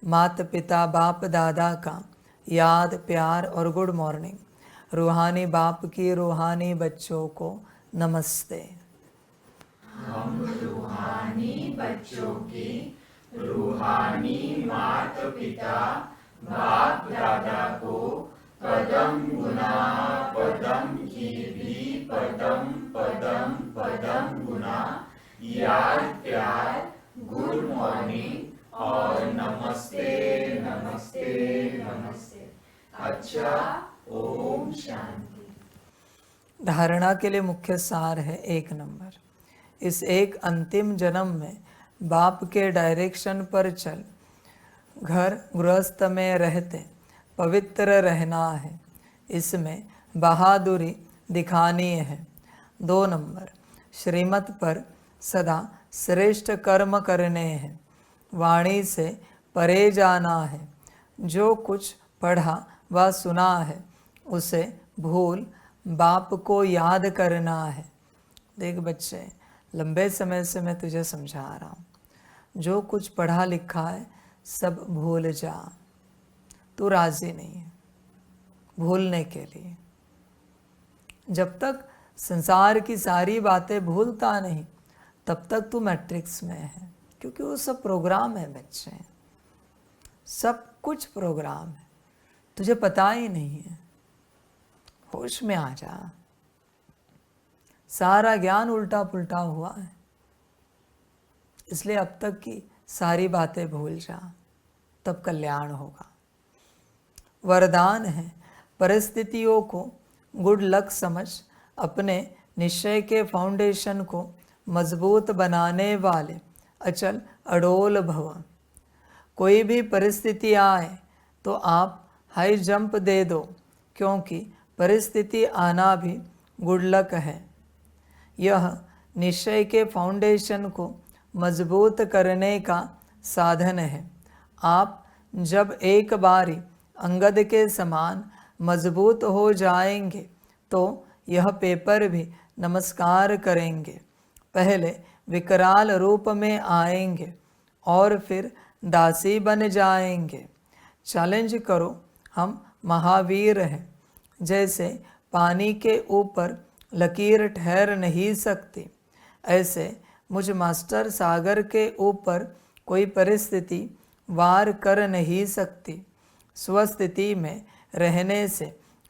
मात पिता बाप दादा का याद प्यार और गुड मॉर्निंग। रूहानी बाप की रूहानी बच्चों को नमस्ते। हम रूहानी बच्चों की रूहानी मात पिता बाप दादा को पदम गुना पदम की भी पदम पदम पदम गुना याद प्यार गुड मॉर्निंग और नमस्ते नमस्ते नमस्ते। अच्छा, ओम शांति। धारणा के लिए मुख्य सार है 1 नंबर। इस एक अंतिम जन्म में बाप के डायरेक्शन पर चल, घर गृहस्थ में रहते पवित्र रहना है, इसमें बहादुरी दिखानी है। 2 नंबर, श्रीमत पर सदा श्रेष्ठ कर्म करने हैं, वाणी से परे जाना है। जो कुछ पढ़ा व सुना है उसे भूल बाप को याद करना है। देख बच्चे, लंबे समय से मैं तुझे समझा रहा हूँ, जो कुछ पढ़ा लिखा है सब भूल जा। तू राजी नहीं है भूलने के लिए। जब तक संसार की सारी बातें भूलता नहीं, तब तक तू मैट्रिक्स में है, क्योंकि वो सब प्रोग्राम है बच्चे, सब कुछ प्रोग्राम है, तुझे पता ही नहीं है। होश में आ जा, सारा ज्ञान उल्टा पुल्टा हुआ है, इसलिए अब तक की सारी बातें भूल जा, तब कल्याण होगा। वरदान है, परिस्थितियों को गुड लक समझ अपने निश्चय के फाउंडेशन को मजबूत बनाने वाले अचल अडोल भव। कोई भी परिस्थिति आए तो आप हाई जंप दे दो, क्योंकि परिस्थिति आना भी गुड लक है। यह निश्चय के फाउंडेशन को मजबूत करने का साधन है। आप जब एक बारी अंगद के समान मजबूत हो जाएंगे तो यह पेपर भी नमस्कार करेंगे। पहले विकराल रूप में आएंगे और फिर दासी बन जाएंगे। चैलेंज करो, हम महावीर हैं। जैसे पानी के ऊपर लकीर ठहर नहीं सकती, ऐसे मुझ मास्टर सागर के ऊपर कोई परिस्थिति वार कर नहीं सकती। स्वस्थिति में रहने से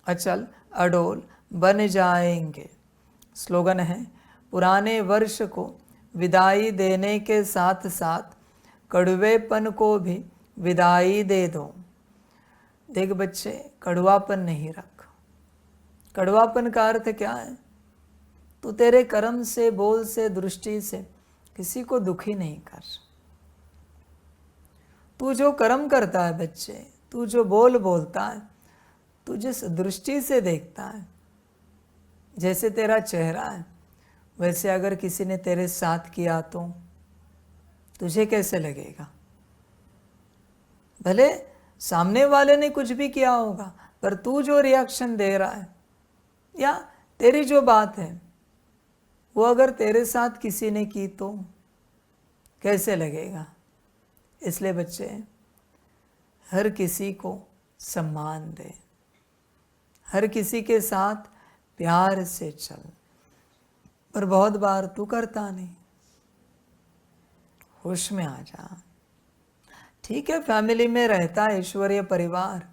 अचल अडोल बन जाएंगे। स्लोगन है, पुराने वर्ष को विदाई देने के साथ साथ कड़वेपन को भी विदाई दे दो। देख बच्चे, कड़वापन नहीं रख। कड़वापन का अर्थ क्या है? तू तेरे कर्म से, बोल से, दृष्टि से किसी को दुखी नहीं कर। तू जो कर्म करता है बच्चे, तू जो बोल बोलता है, तू जिस दृष्टि से देखता है, जैसे तेरा चेहरा है, वैसे अगर किसी ने तेरे साथ किया तो तुझे कैसे लगेगा? भले सामने वाले ने कुछ भी किया होगा, पर तू जो रिएक्शन दे रहा है या तेरी जो बात है वो अगर तेरे साथ किसी ने की तो कैसे लगेगा? इसलिए बच्चे, हर किसी को सम्मान दे, हर किसी के साथ प्यार से चल। पर बहुत बार तू करता नहीं। होश में आ जा। ठीक है, फैमिली में रहता है ईश्वरीय परिवार,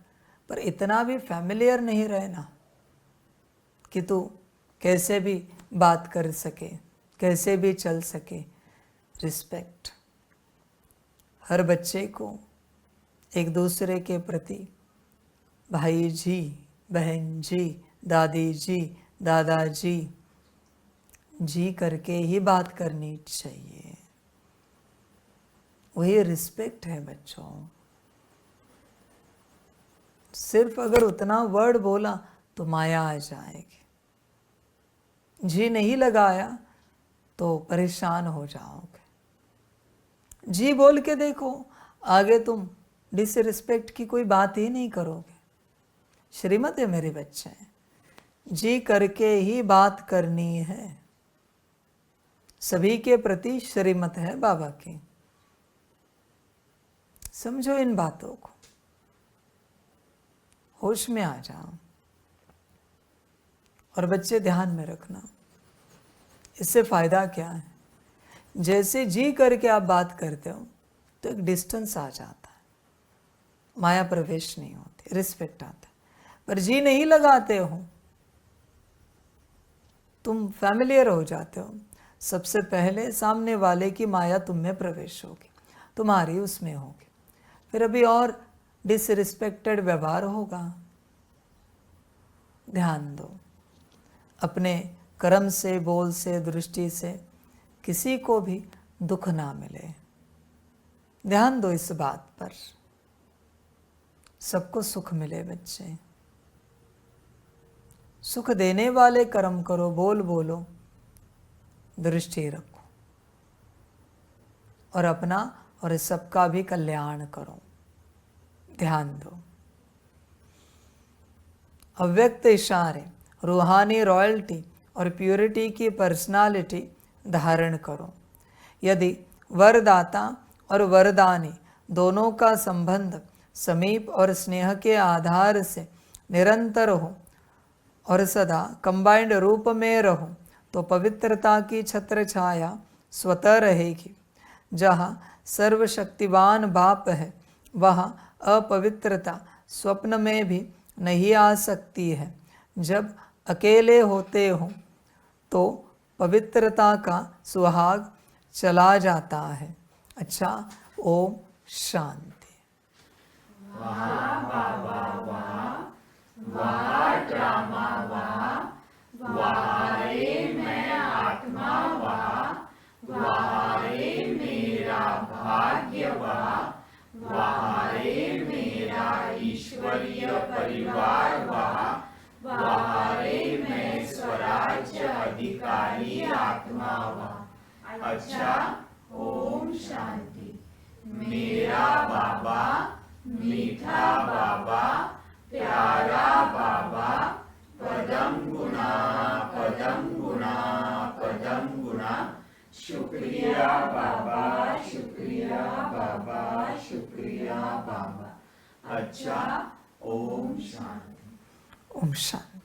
पर इतना भी फैमिलियर नहीं रहना कि तू कैसे भी बात कर सके, कैसे भी चल सके। रिस्पेक्ट। हर बच्चे को एक दूसरे के प्रति भाई जी, बहन जी, दादी जी, दादाजी जी करके ही बात करनी चाहिए। वही रिस्पेक्ट है बच्चों। सिर्फ अगर उतना वर्ड बोला तो माया आ जाएगी। जी नहीं लगाया तो परेशान हो जाओगे। जी बोल के देखो, आगे तुम डिसरिस्पेक्ट की कोई बात ही नहीं करोगे। श्रीमत है मेरे बच्चे, जी करके ही बात करनी है। सभी के प्रति श्रीमत है बाबा की। समझो इन बातों को, होश में आ जाओ। और बच्चे ध्यान में रखना, इससे फायदा क्या है? जैसे जी करके आप बात करते हो तो एक डिस्टेंस आ जाता है, माया प्रवेश नहीं होती, रिस्पेक्ट आता है। पर जी नहीं लगाते हो, तुम फैमिलियर हो जाते हो, सबसे पहले सामने वाले की माया तुम में प्रवेश होगी, तुम्हारी उसमें होगी, फिर अभी और डिसरिस्पेक्टेड व्यवहार होगा। ध्यान दो, अपने कर्म से, बोल से, दृष्टि से किसी को भी दुख ना मिले। ध्यान दो इस बात पर, सबको सुख मिले बच्चे। सुख देने वाले कर्म करो, बोल बोलो, दृष्टि रखो और अपना और सबका भी कल्याण करो। ध्यान दो। अव्यक्त इशारे, रूहानी रॉयल्टी और प्योरिटी की पर्सनालिटी धारण करो। यदि वरदाता और वरदानी दोनों का संबंध समीप और स्नेह के आधार से निरंतर हो और सदा कंबाइंड रूप में रहो तो पवित्रता की छत्र छाया स्वतः रहेगी। जहाँ सर्वशक्तिवान बाप है वहाँ अपवित्रता स्वप्न में भी नहीं आ सकती है। जब अकेले होते हो तो पवित्रता का सुहाग चला जाता है। अच्छा, ओम शांति। ईश्वरीय परिवार वहाँ, वहारे मैं स्वराज्य अधिकारी आत्मा वहाँ। अच्छा, ओम शांति। मेरा बाबा मीठा बाबा, प्यारा बाबा, पदम गुना, पदम गुना, पदम गुना। शुक्रिया बाबा, शुक्रिया बाबा, शुक्रिया बाबा। अच्छा, ओम शांति। ओम शांति।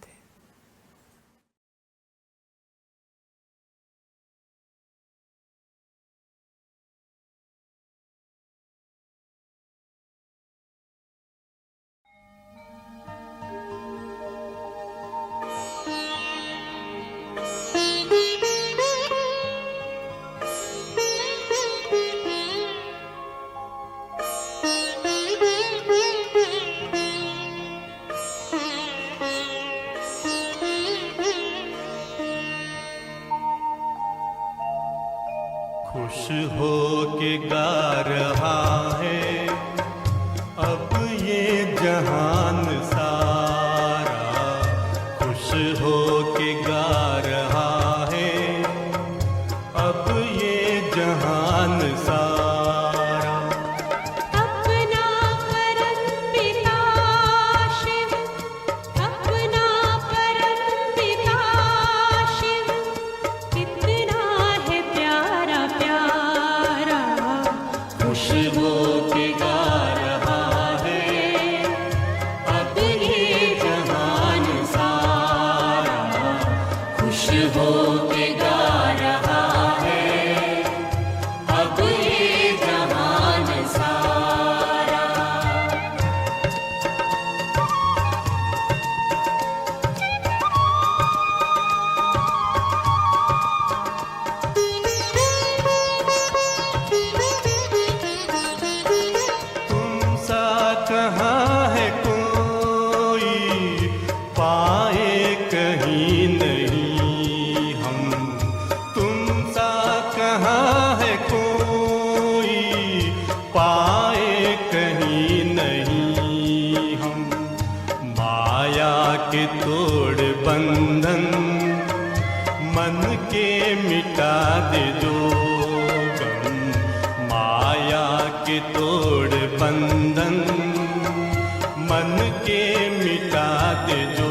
खुश हो के गा रहा है अब ये जहान सारा, खुश हो के गा रहा है अब ये जहान सारा। अपना परम पिता शिव, अपना परम पिता शिव, कितना है प्यारा प्यारा। खुश हो के गा रहा है अब ये जहान सारा, खुश हो के गा रहा है अब ये जहान सारा। तुम सा कहाँ है कोई पाए कहीं नहीं हम, तुम सा कहाँ है कोई पाए कहीं नहीं हम। माया के तोड़ बंधन मन के मिटा दे जो गम, माया के तोड़ बंधन मन के मिटा दे जो